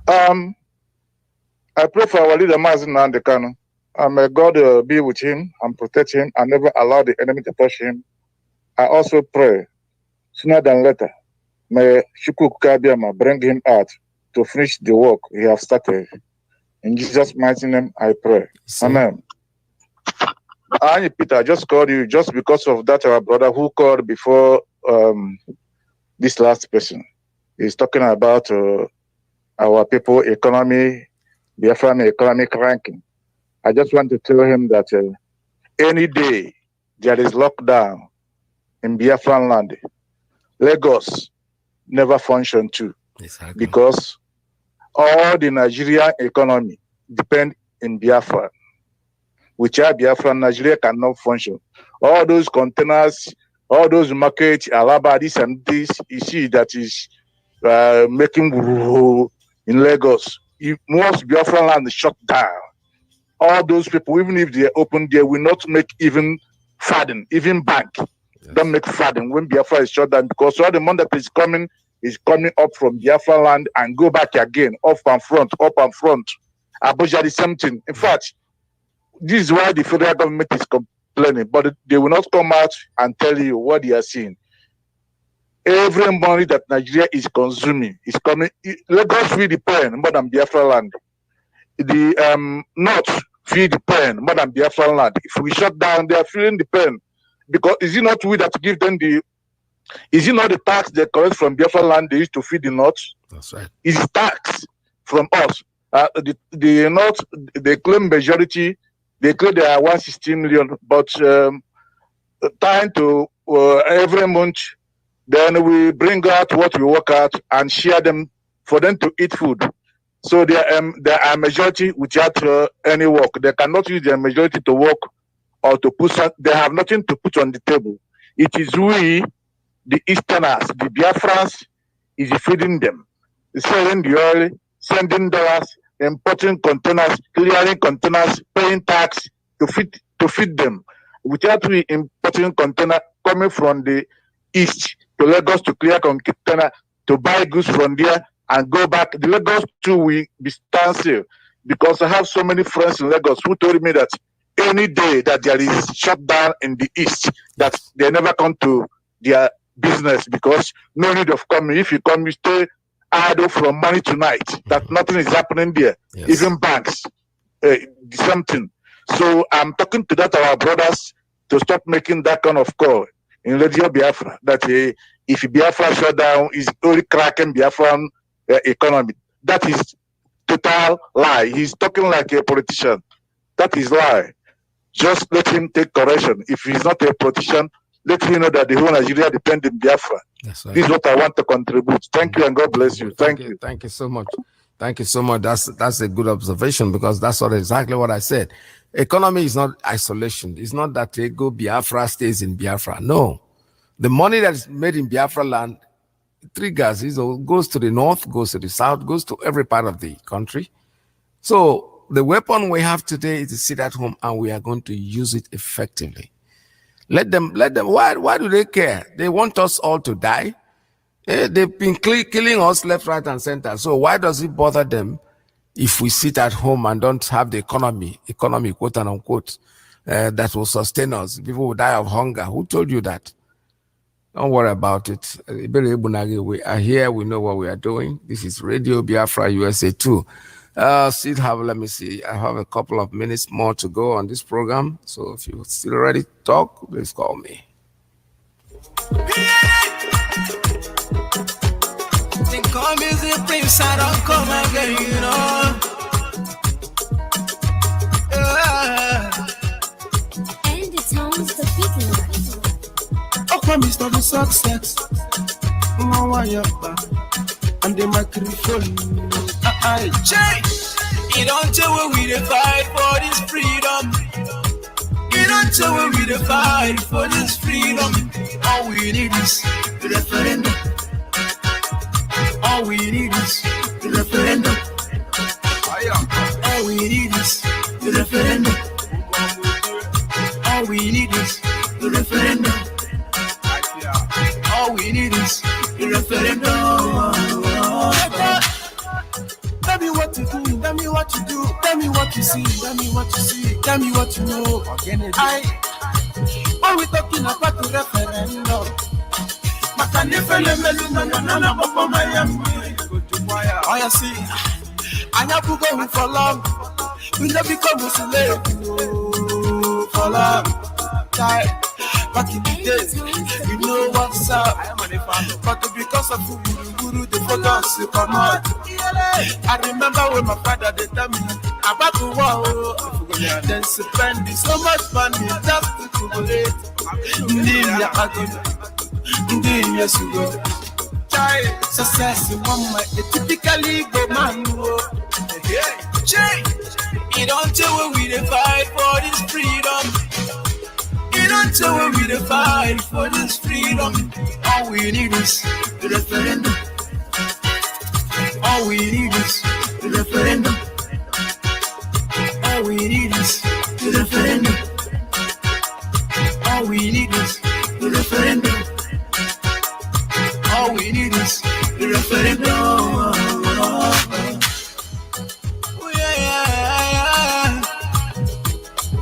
S20: I pray for our leader, Mazi Nnamdi Kanu. May God be with him and protect him and never allow the enemy to touch him. I also pray, sooner than later, may Chukwu Abiyama bring him out to finish the work he has started. In Jesus' mighty name, I pray. Amen. Peter, I just called you just because of that our brother who called before this last person. He's talking about our people economy, Biafran economic ranking. I just want to tell him that any day there is lockdown in Biafran land, Lagos never function too. Exactly. Because all the Nigerian economy depend in Biafra. Without Biafra, Nigeria cannot function. All those containers all those markets, Alaba, this and this, you see that is making in Lagos. If most Biafra land is shut down, all those people, even if they open, they will not make even farthing, even bank. Don't make farthing when Biafra is shut down, because all the money that is coming up from Biafra land and go back again, up and front. Abuja, the same thing. In fact, this is why the federal government is complaining, but they will not come out and tell you what they are seeing. Every money that Nigeria is consuming is coming. Lagos feel the pain more than Biafra land. The North feel the pain more than Biafra land. If we shut down, they are feeling the pain. Because is it not we that give them is it not the tax they collect from Biafra land they used to feed the North?
S3: That's right.
S20: It's tax from us. The North, they claim majority, they claim they are 160 million, but time to every month, then we bring out what we work out and share them for them to eat food. So they are majority without any work. They cannot use their majority to work or to put. They have nothing to put on the table. It is we, the Easterners, the Biafrans, is feeding them, selling the oil, sending dollars, importing containers, clearing containers, paying tax to feed them. Without we importing container coming from the east to Lagos to clear container to buy goods from there and go back. The Lagos too will be standstill, because I have so many friends in Lagos who told me that any day that there is shutdown in the east, that they never come to their business because no need of coming. If you come, you stay idle from morning to night. That nothing is happening there. Yes. Even banks, something. So I'm talking to that our brothers to stop making that kind of call in Radio Biafra. That if Biafra shut down, is only cracking Biafran economy. That is total lie. He's talking like a politician. That is lie. Just let him take correction. If he's not a politician, let him know that the whole Nigeria depends on Biafra. Right. This is what I want to contribute. Thank you and God bless you. Thank you.
S3: Thank you so much. Thank you so much. That's a good observation, because that's exactly what I said. Economy is not isolation. It's not that they go Biafra stays in Biafra. No. The money that is made in Biafra land triggers, goes to the north, goes to the south, goes to every part of the country. So the weapon we have today is to sit at home, and we are going to use it effectively. Let them. Why do they care? They want us all to die. They've been killing us left, right, and center. So why does it bother them if we sit at home and don't have the economy, quote and unquote, that will sustain us? People will die of hunger. Who told you that? Don't worry about it. We are here. We know what we are doing. This is Radio Biafra USA 2. Let me see. I have a couple of minutes more to go on this program. So if you're still ready to talk, please call me.
S2: They call me the prince, I don't come again, you know.
S13: And it's almost the beating.
S16: I promise to be success. No one and the microphone.
S2: You don't tell when we the fight for this freedom. You don't tell when we the fight for this freedom. All we need is the referendum. All we need is the referendum. All we need is the referendum. All we need is the referendum. All we need is the referendum.
S16: Tell me what to do, tell me what to do, tell me what you see, tell me what you see, tell me what you know. When we talking about the referendum, I see, I have to go for long. We never become a slave for long. Back in the days, you know what's up. But because of Guru, the focus you come out. I remember when my father they tell me about the war. Then spend so much money just to jubilate. Yes, you go. Success in one way, it typically go man.
S2: You don't tell when we fight for this freedom. You don't
S14: don't tell where we the fight for this freedom. All we need is the referendum. All we need is the referendum. All we need is the referendum. All we need is the referendum. All we need is the referendum.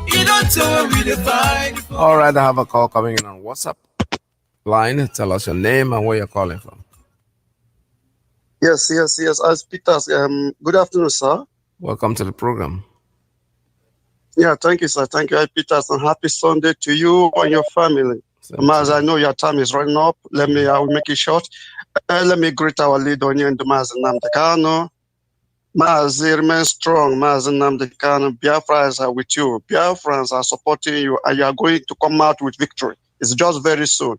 S14: You don't tell where we the fight.
S3: All right, I have a call coming in on WhatsApp line. Tell us your name and where you're calling from.
S21: Yes. As Peter, good afternoon, sir.
S3: Welcome to the program.
S21: Yeah, thank you, sir. Thank you, Peter, and happy Sunday to you and your family. Maz, I know your time is running up. I will make it short. Let me greet our leader, Maz Namdekano. Maz, remain strong. Maz Namdekano. Biafra is with you. Biafrans are supporting you, and you are going to come out with victory. It's just very soon.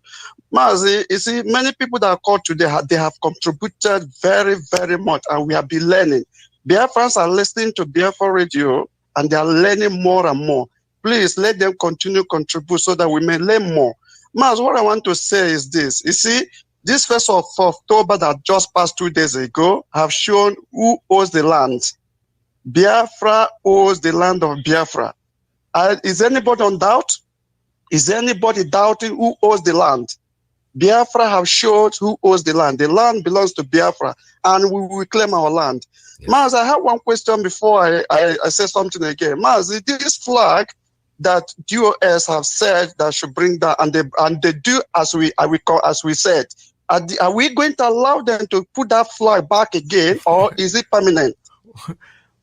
S21: Mazi, you see, many people that are called today, they have contributed very, very much, and we have been learning. Biafrans are listening to Biafra radio, and they are learning more and more. Please let them continue to contribute so that we may learn more. Maz, what I want to say is this. You see, this 1st of October that just passed 2 days ago have shown who owns the land. Biafra owns the land of Biafra. Is anybody on doubt? Is anybody doubting who owns the land? Biafra have showed who owns the land. The land belongs to Biafra, and we will claim our land. Yes. Maz, I have one question before I say something again. Maz, this flag that DOS have said that should bring that, and they do as we said. Are we going to allow them to put that flag back again, or is it permanent?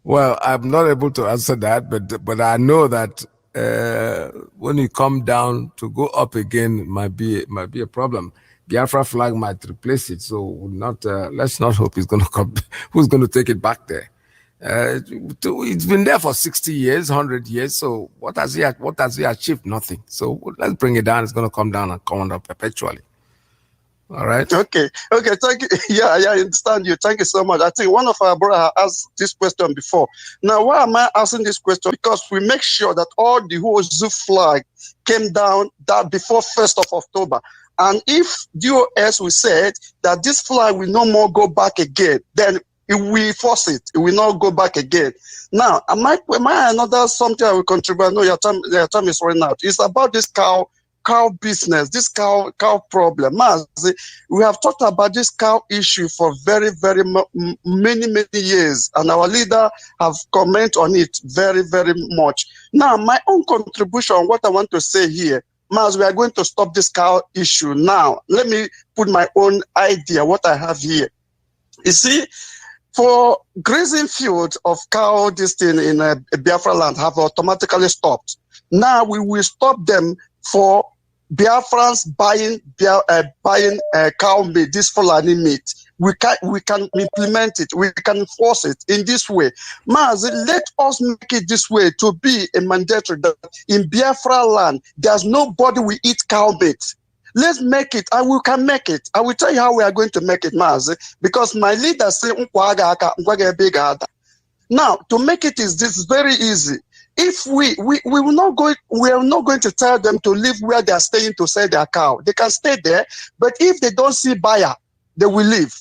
S3: Well, I'm not able to answer that, but I know that when you come down to go up again, it might be a problem. Biafra flag might replace it, so let's not hope it's going to come. Who's going to take it back there? It's been there for 60 years, 100 years. So what has he achieved? Nothing. So let's bring it down. It's going to come down and come on up perpetually. All right.
S21: Okay. Thank you. Yeah, I understand you. Thank you so much. I think one of our brothers asked this question before. Now, why am I asking this question? Because we make sure that all the whole zoo flag came down that before 1st of October. And if DOS we said that this flag will no more go back again, then if we force it, it will not go back again. Now, am I another something I will contribute? I know your time is running out. It's about this cow business, this cow problem. We have talked about this cow issue for very, very many years, and our leader have commented on it very, very much. Now, my own contribution, what I want to say here, Maz, we are going to stop this cow issue now. Let me put my own idea, what I have here. You see, for grazing fields of cow, this thing in Biafra land have automatically stopped. Now we will stop them for Biafrans buying cow meat, this Fulani meat. We can implement it. We can enforce it in this way. Maz, let us make it this way to be a mandatory that in Biafra land, there's nobody will eat cow meat. Let's make it, and we can make it. I will tell you how we are going to make it, Maz, because my leader said, now, to make it is this very easy. If we are not going to tell them to live where they are staying to sell their cow. They can stay there, but if they don't see buyer, they will leave.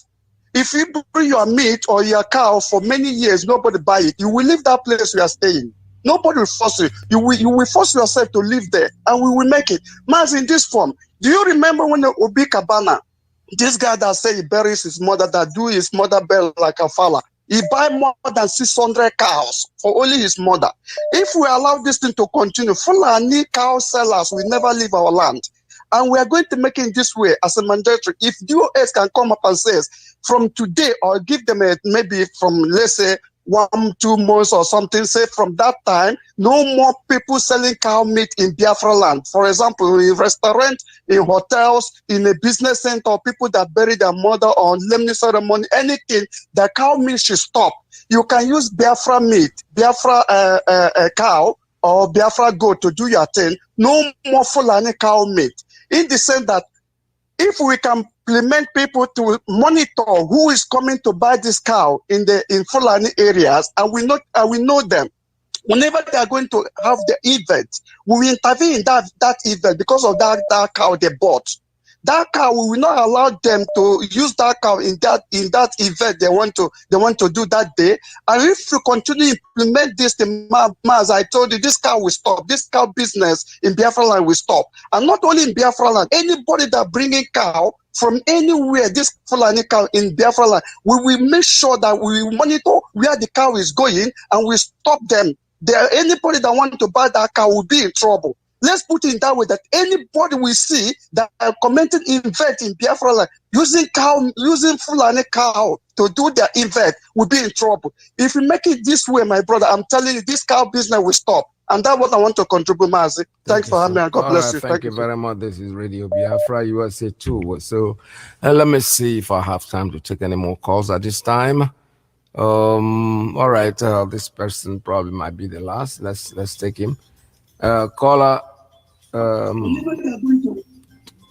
S21: If you bring your meat or your cow for many years, nobody buy it, you will leave that place you are staying. Nobody will force you. You will force yourself to live there, and we will make it. Maz, in this form, do you remember when the Obi Kabana, this guy that said he buries his mother, that do his mother bury like a fella? He buy more than 600 cows for only his mother. If we allow this thing to continue, Fulani cow sellers will never leave our land. And we are going to make it this way as a mandatory. If DOS can come up and says, from today, or give them maybe from, let's say, 1-2 months or something, say from that time, no more people selling cow meat in Biafra land. For example, in restaurant, in hotels, in a business center, people that bury their mother on lemon ceremony, anything, the cow meat should stop. You can use Biafra meat, Biafra cow, or Biafra goat to do your thing. No more Fulani cow meat. In the sense that if we can implement people to monitor who is coming to buy this cow in Fulani areas, and we know them, whenever they are going to have the event, we will intervene in that event because of that cow they bought. That cow, we will not allow them to use that cow in that event they want to do that day. And if you continue to implement this, as I told you, this cow will stop. This cow business in Biafra land will stop. And not only in Biafra land, anybody that bringing cow from anywhere, this Fulani cow in Biafra land, we will make sure that we will monitor where the cow is going and we stop them. Anybody that want to buy that cow will be in trouble. Let's put it in that way that anybody we see that are commenting event in Biafra land using Fulani cow to do their event will be in trouble. If you make it this way, my brother, I'm telling you, this cow business will stop. And that's what I want to contribute, Mazi. Thanks for having me, and God bless you.
S3: Thank you very much. This is Radio Biafra, USA 2. So let me see if I have time to take any more calls at this time. All right, this person probably might be the last. Let's take him. Caller,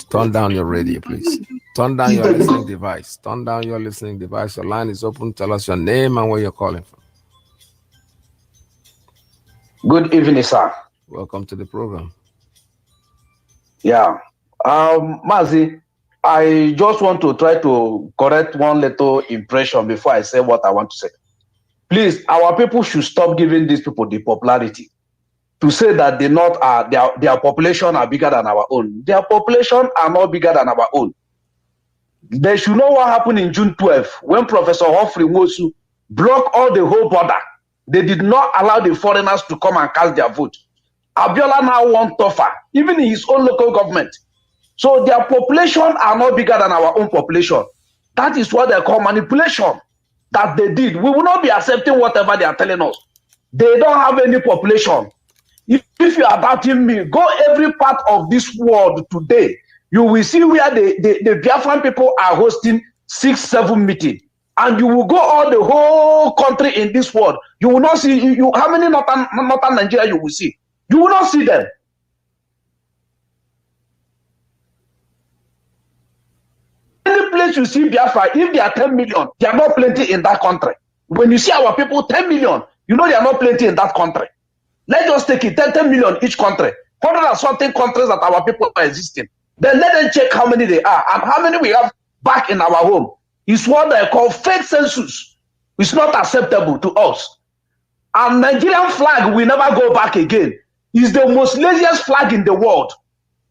S3: turn down your radio, please. Turn down your listening device. Turn down your listening device. Your line is open. Tell us your name and where you're calling from.
S4: Good evening, sir.
S3: Welcome to the program.
S4: Yeah. Mazi, I just want to try to correct one little impression before I say what I want to say. Please, our people should stop giving these people the popularity to say that their population are bigger than our own. Their population are not bigger than our own. They should know what happened in June 12 when Professor Humphrey Mosu blocked all the whole border. They did not allow the foreigners to come and cast their vote. Abiola now wants tougher, even in his own local government. So their population are not bigger than our own population. That is what they call manipulation that they did. We will not be accepting whatever they are telling us. They don't have any population. If you are doubting me, go every part of this world today. You will see where the Biafran people are hosting 6-7 meetings. And you will go all the whole country in this world. You will not see, how many northern Nigeria you will see? You will not see them. Any place you see Biafra, if there are 10 million, they are not plenty in that country. When you see our people, 10 million, you know they are not plenty in that country. Let's just take it, 10 million each country. 100 and something countries that our people are existing. Then let them check how many they are and how many we have back in our home. It's what they call fake census. It's not acceptable to us. And Nigerian flag will never go back again. It's the most laziest flag in the world.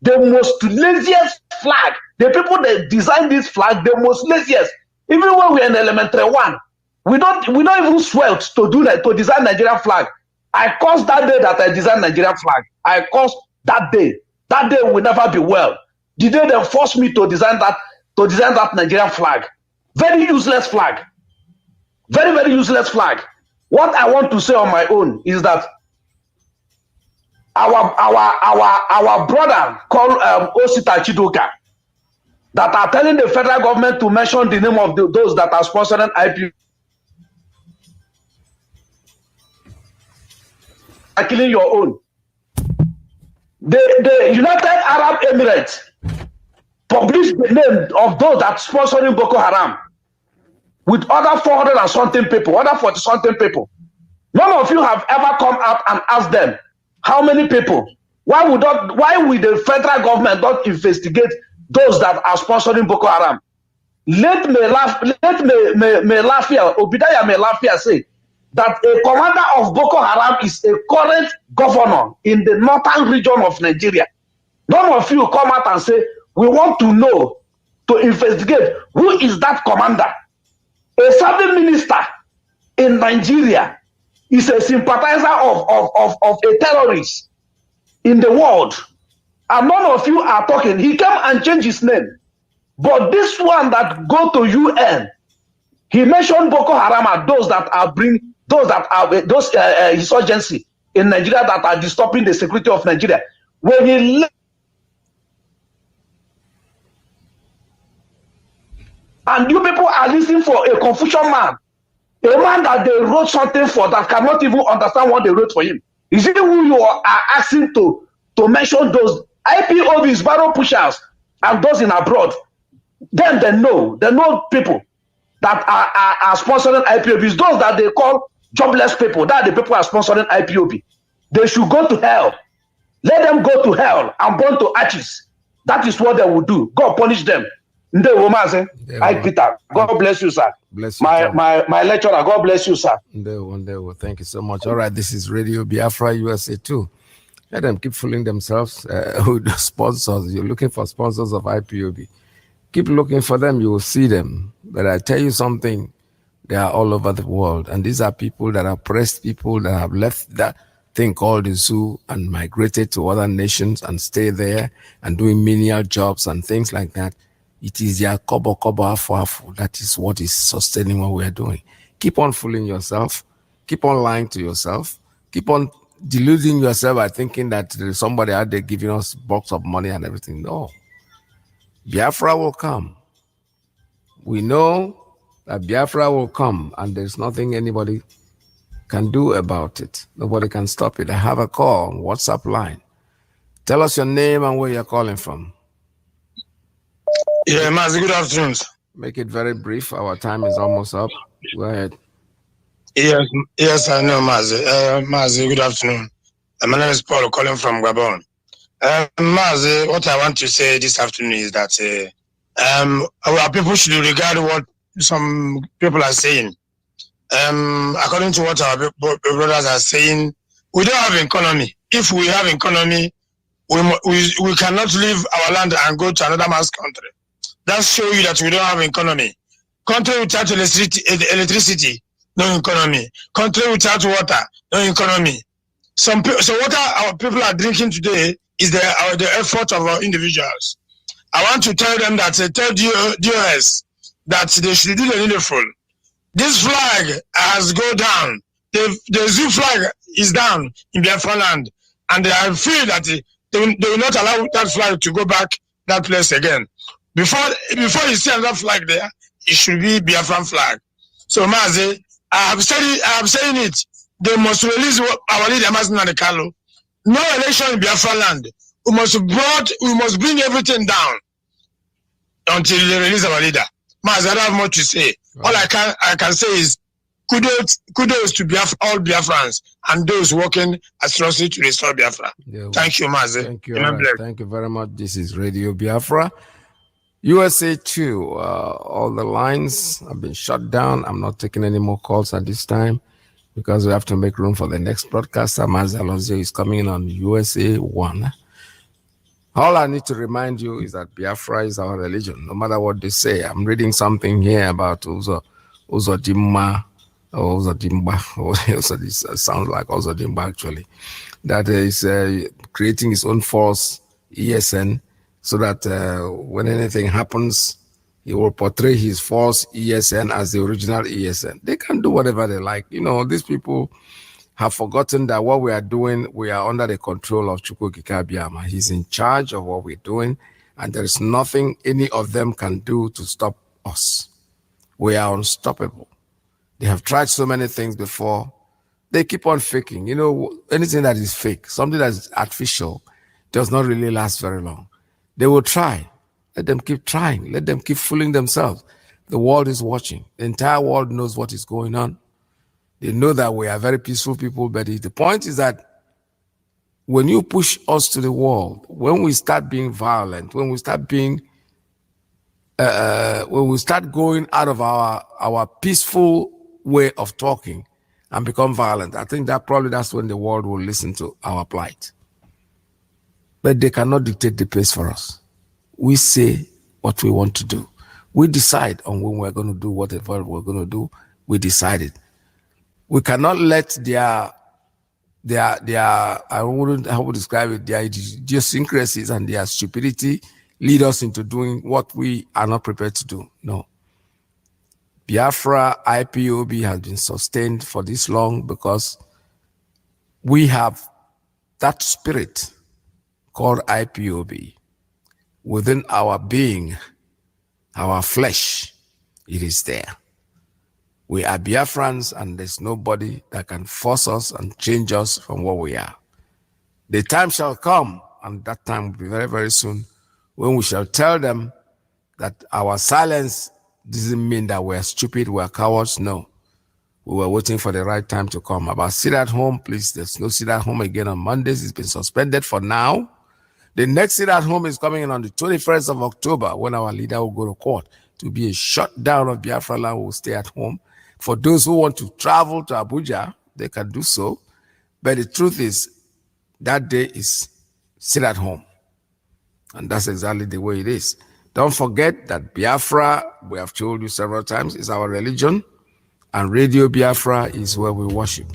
S4: The most laziest flag. The people that designed this flag, the most laziest. Even when we are in elementary one, we don't even sweat to design Nigerian flag. I caused that day that I designed Nigerian flag. I caused that day. That day will never be well. The day they forced me to design that Nigerian flag. Very useless flag. Very, very useless flag. What I want to say on my own is that our brother called Osita Chidoka that are telling the federal government to mention the name of those that are sponsoring IP are killing your own. The United Arab Emirates published the name of those that sponsoring Boko Haram with other 400 and something people, other 40 something people. None of you have ever come out and asked them how many people. Why would the federal government not investigate those that are sponsoring Boko Haram? Let Melafia, Obidaya Melafia say that a commander of Boko Haram is a current governor in the northern region of Nigeria. None of you come out and say, we want to know, to investigate who is that commander. A serving minister in Nigeria is a sympathizer of a terrorist in the world. And none of you are talking. He came and changed his name. But this one that go to UN, he mentioned Boko Haram are those insurgency in Nigeria that are disturbing the security of Nigeria. When he and you people are listening for a Confucian man, a man that they wrote something for that cannot even understand what they wrote for him. Is it who you are asking to mention those IPOBs, barrel pushers, and those in abroad? Then they know people that are sponsoring IPOBs, those that they call jobless people. That are the people who are sponsoring IPOB. They should go to hell. Let them go to hell and burn to ashes. That is what they will do. God punish them. I Peter. God bless you, sir.
S3: Bless you.
S4: My lecturer. God bless you, sir.
S3: Thank you so much. All right, this is Radio Biafra USA 2. Let them keep fooling themselves with the sponsors. You're looking for sponsors of IPOB. Keep looking for them. You will see them. But I tell you something. They are all over the world. And these are people that are oppressed people that have left that thing called the zoo and migrated to other nations and stay there and doing menial jobs and things like that. It is their kobo afu. That is what is sustaining what we are doing. Keep on fooling yourself. Keep on lying to yourself. Keep on deluding yourself by thinking that there is somebody out there giving us box of money and everything. No. Biafra will come. We know that Biafra will come and there's nothing anybody can do about it. Nobody can stop it. I have a call on WhatsApp line. Tell us your name and where you're calling from.
S6: Yeah, Mazi, good afternoon.
S3: Make it very brief. Our time is almost up. Go ahead.
S6: Yes, I know, Mazi. Mazi, good afternoon. My name is Paul, calling from Gabon. Mazi, what I want to say this afternoon is that our people should regard what some people are saying. According to what our brothers are saying, we don't have economy. If we have economy, we cannot leave our land and go to another man's country. That shows you that we don't have economy. Country without electricity, no economy. Country without water, no economy. So what our people are drinking today is the effort of our individuals. I want to tell them that tell DOS that they should do the needful. This flag has go down. The zoo flag is down in Biafra land, and I feel that they will not allow that flag to go back that place again. Before you see another flag there, it should be Biafran flag. So Mazi, I have said it. They must release our leader Mazi Nadekalo. No election in Biafra land. We must bring everything down until they release our leader. Mazi, I don't have much to say. All I can say is kudos to all Biafrans and those working atrociously to restore Biafra. Thank you, Mazi.
S3: Thank you. Right. Thank you very much. This is Radio Biafra. USA 2, all the lines have been shut down. I'm not taking any more calls at this time because we have to make room for the next broadcaster. Mazi Alonso is coming in on USA 1. All I need to remind you is that Biafra is our religion, no matter what they say. I'm reading something here about Uzodimma, or Uzodimba, this sounds like Uzodimba actually, that is creating his own false ESN, so that when anything happens, he will portray his false ESN as the original ESN. They can do whatever they like. You know, these people have forgotten that what we are doing, we are under the control of Chukwuka Abiyama. He's in charge of what we're doing, and there is nothing any of them can do to stop us. We are unstoppable. They have tried so many things before. They keep on faking. You know, anything that is fake, something that is artificial, does not really last very long. They will try. Let them keep trying. Let them keep fooling themselves. The world is watching. The entire world knows what is going on. They know that we are very peaceful people, but the point is that when you push us to the wall, when we start being violent, when we start being, when we start going out of our peaceful way of talking and become violent, I think that probably that's when the world will listen to our plight. But they cannot dictate the pace for us. We say what we want to do. We decide on when we're going to do whatever we're going to do. We decided. We cannot let their I wouldn't how would describe it, their idiosyncrasies and their stupidity lead us into doing what we are not prepared to do. No. Biafra IPOB has been sustained for this long because we have that spirit called IPOB within our being, our flesh. It is there. We are Biafrans, and there's nobody that can force us and change us from what we are. The time shall come, and that time will be very, very soon, when we shall tell them that our silence doesn't mean that we're stupid, we're cowards. No. We were waiting for the right time to come. About sit at home, please. There's no sit at home again on Mondays. It's been suspended for now. The next sit at home is coming in on the 21st of October when our leader will go to court to be a shutdown of Biafra land. Will stay at home. For those who want to travel to Abuja, they can do so. But the truth is, that day is sit at home. And that's exactly the way it is. Don't forget that Biafra, we have told you several times, is our religion. And Radio Biafra is where we worship.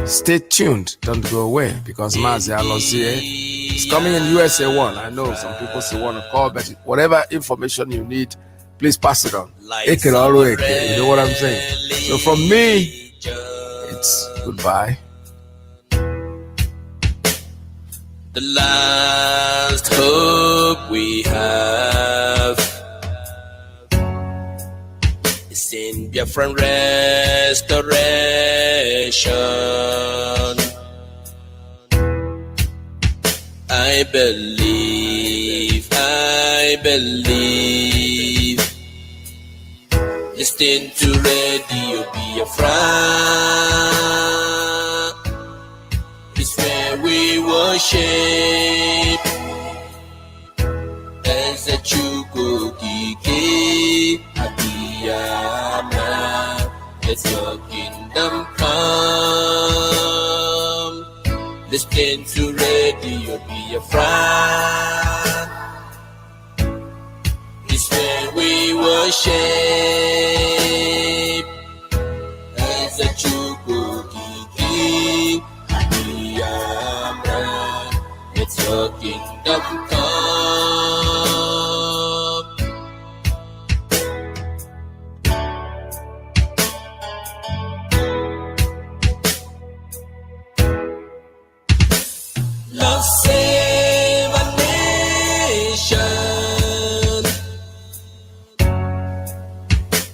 S3: Stay tuned. Don't go away because Mazi Alozie is coming in USA 1. I know some people still want to call, but whatever information you need, please pass it on. You know what I'm saying? So from me, it's goodbye.
S2: The last hope we have is in Biafran restoration. I believe. Listen to Radio Biafra. It's where we worship. As a Chukukiki Abiyama, let your kingdom come. Listen to Radio Biafra. It's where we worship. As a Chukukiki let your kingdom come. Lord, save our nation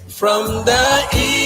S2: from the evil.